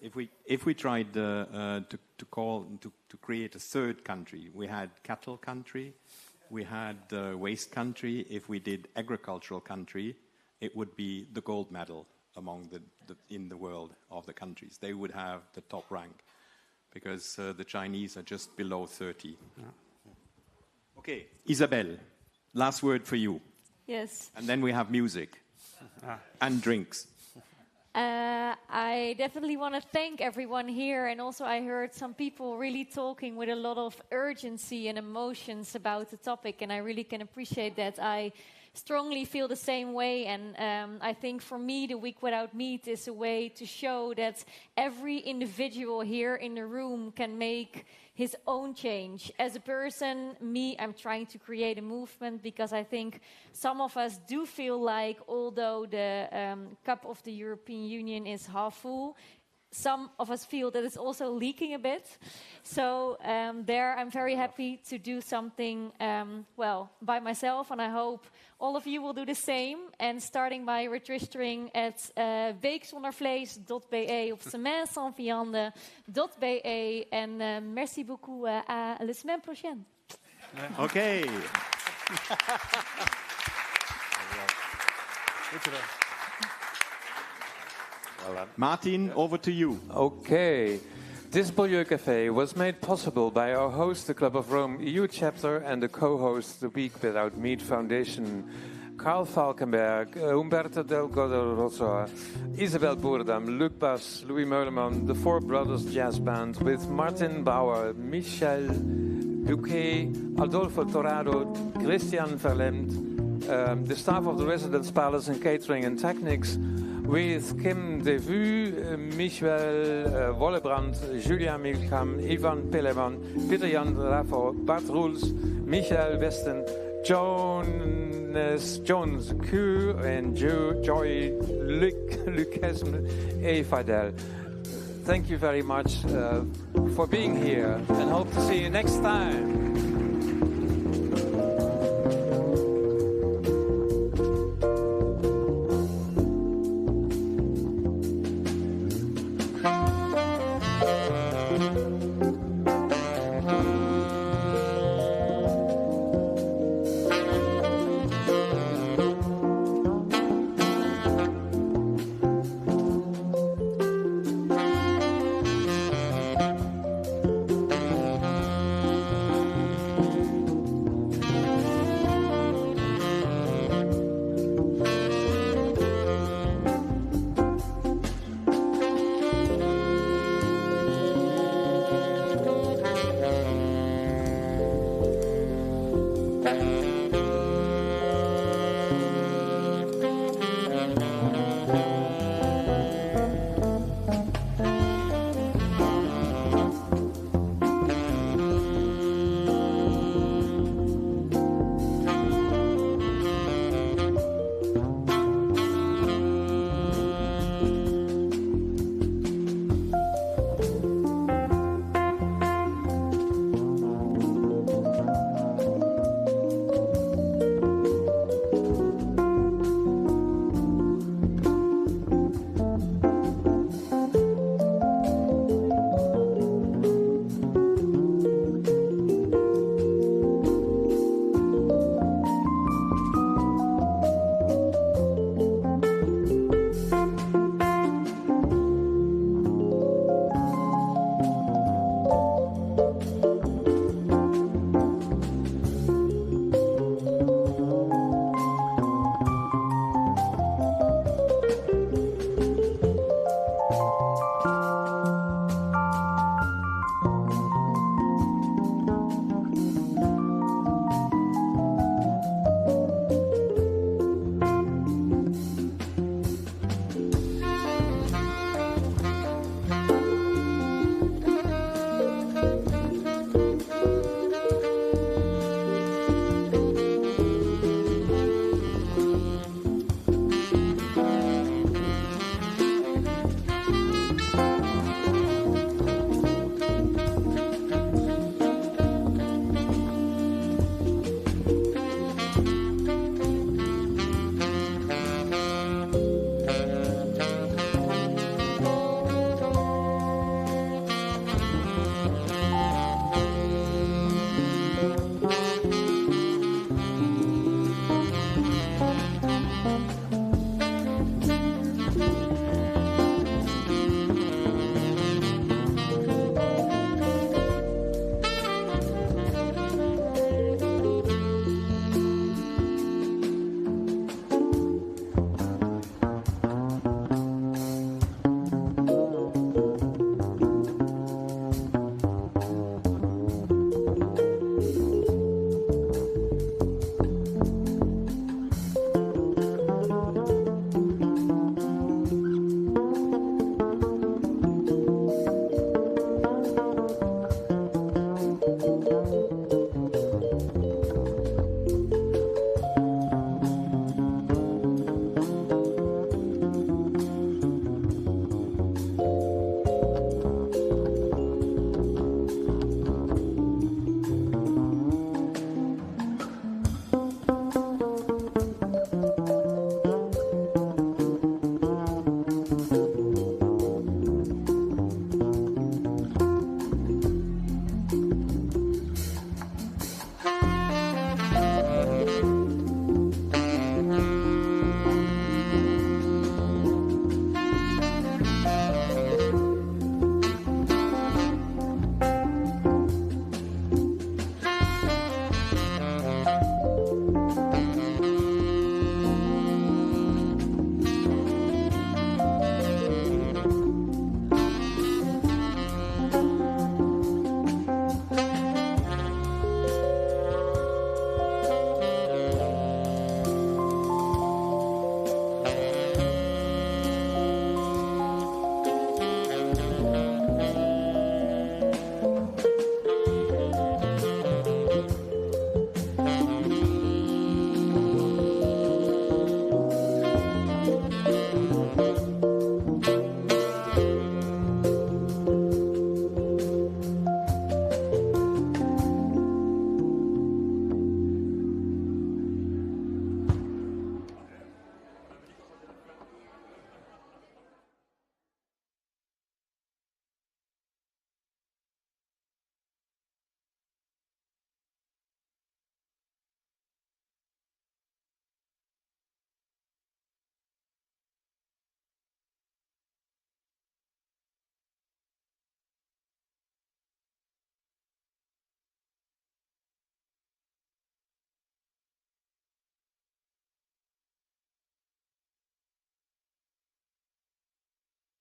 If we tried to create a third country, we had cattle country, we had waste country. If we did agricultural country, it would be the gold medal among in the world of the countries. They would have the top rank, because the Chinese are just below 30. Yeah. Okay, Isabel, last word for you. Yes. And then we have music. And drinks. I definitely want to thank everyone here, and also I heard some people really talking with a lot of urgency and emotions about the topic, and I really can appreciate that. I strongly feel the same way, and I think for me the Week Without Meat is a way to show that every individual here in the room can make his own change. As a person, I'm trying to create a movement, because I think some of us do feel like, although the cup of the European Union is half full, some of us feel that it's also leaking a bit. So there I'm very happy to do something, by myself, and I hope all of you will do the same. And starting by registering at weekzondervlees.be of semaine sans viande.be. En merci beaucoup, à la semaine prochaine. Okay. Martin, over to you. Okay. This Beau Lieu Café was made possible by our host, the Club of Rome EU chapter, and the co-host, the Week Without Meat Foundation, Karl Falkenberg, Humberto Delgado Rosa, Isabel Boerdam, Luc Bas, Louis Meuleman, the Four Brothers Jazz Band with Martin Bauer, Michel Bouquet, Adolfo Torrado, Christian Verlemd, the staff of the Residence Palace and Catering and Technics, with Kim Devu, Michel Wollebrand, Julia Milkam, Ivan Pelevan, Peter Jan Raffo, Bart Roels, Michael Westen, Jones Q, and Joy Lucasme, et Fidel. Thank you very much for being here, and hope to see you next time.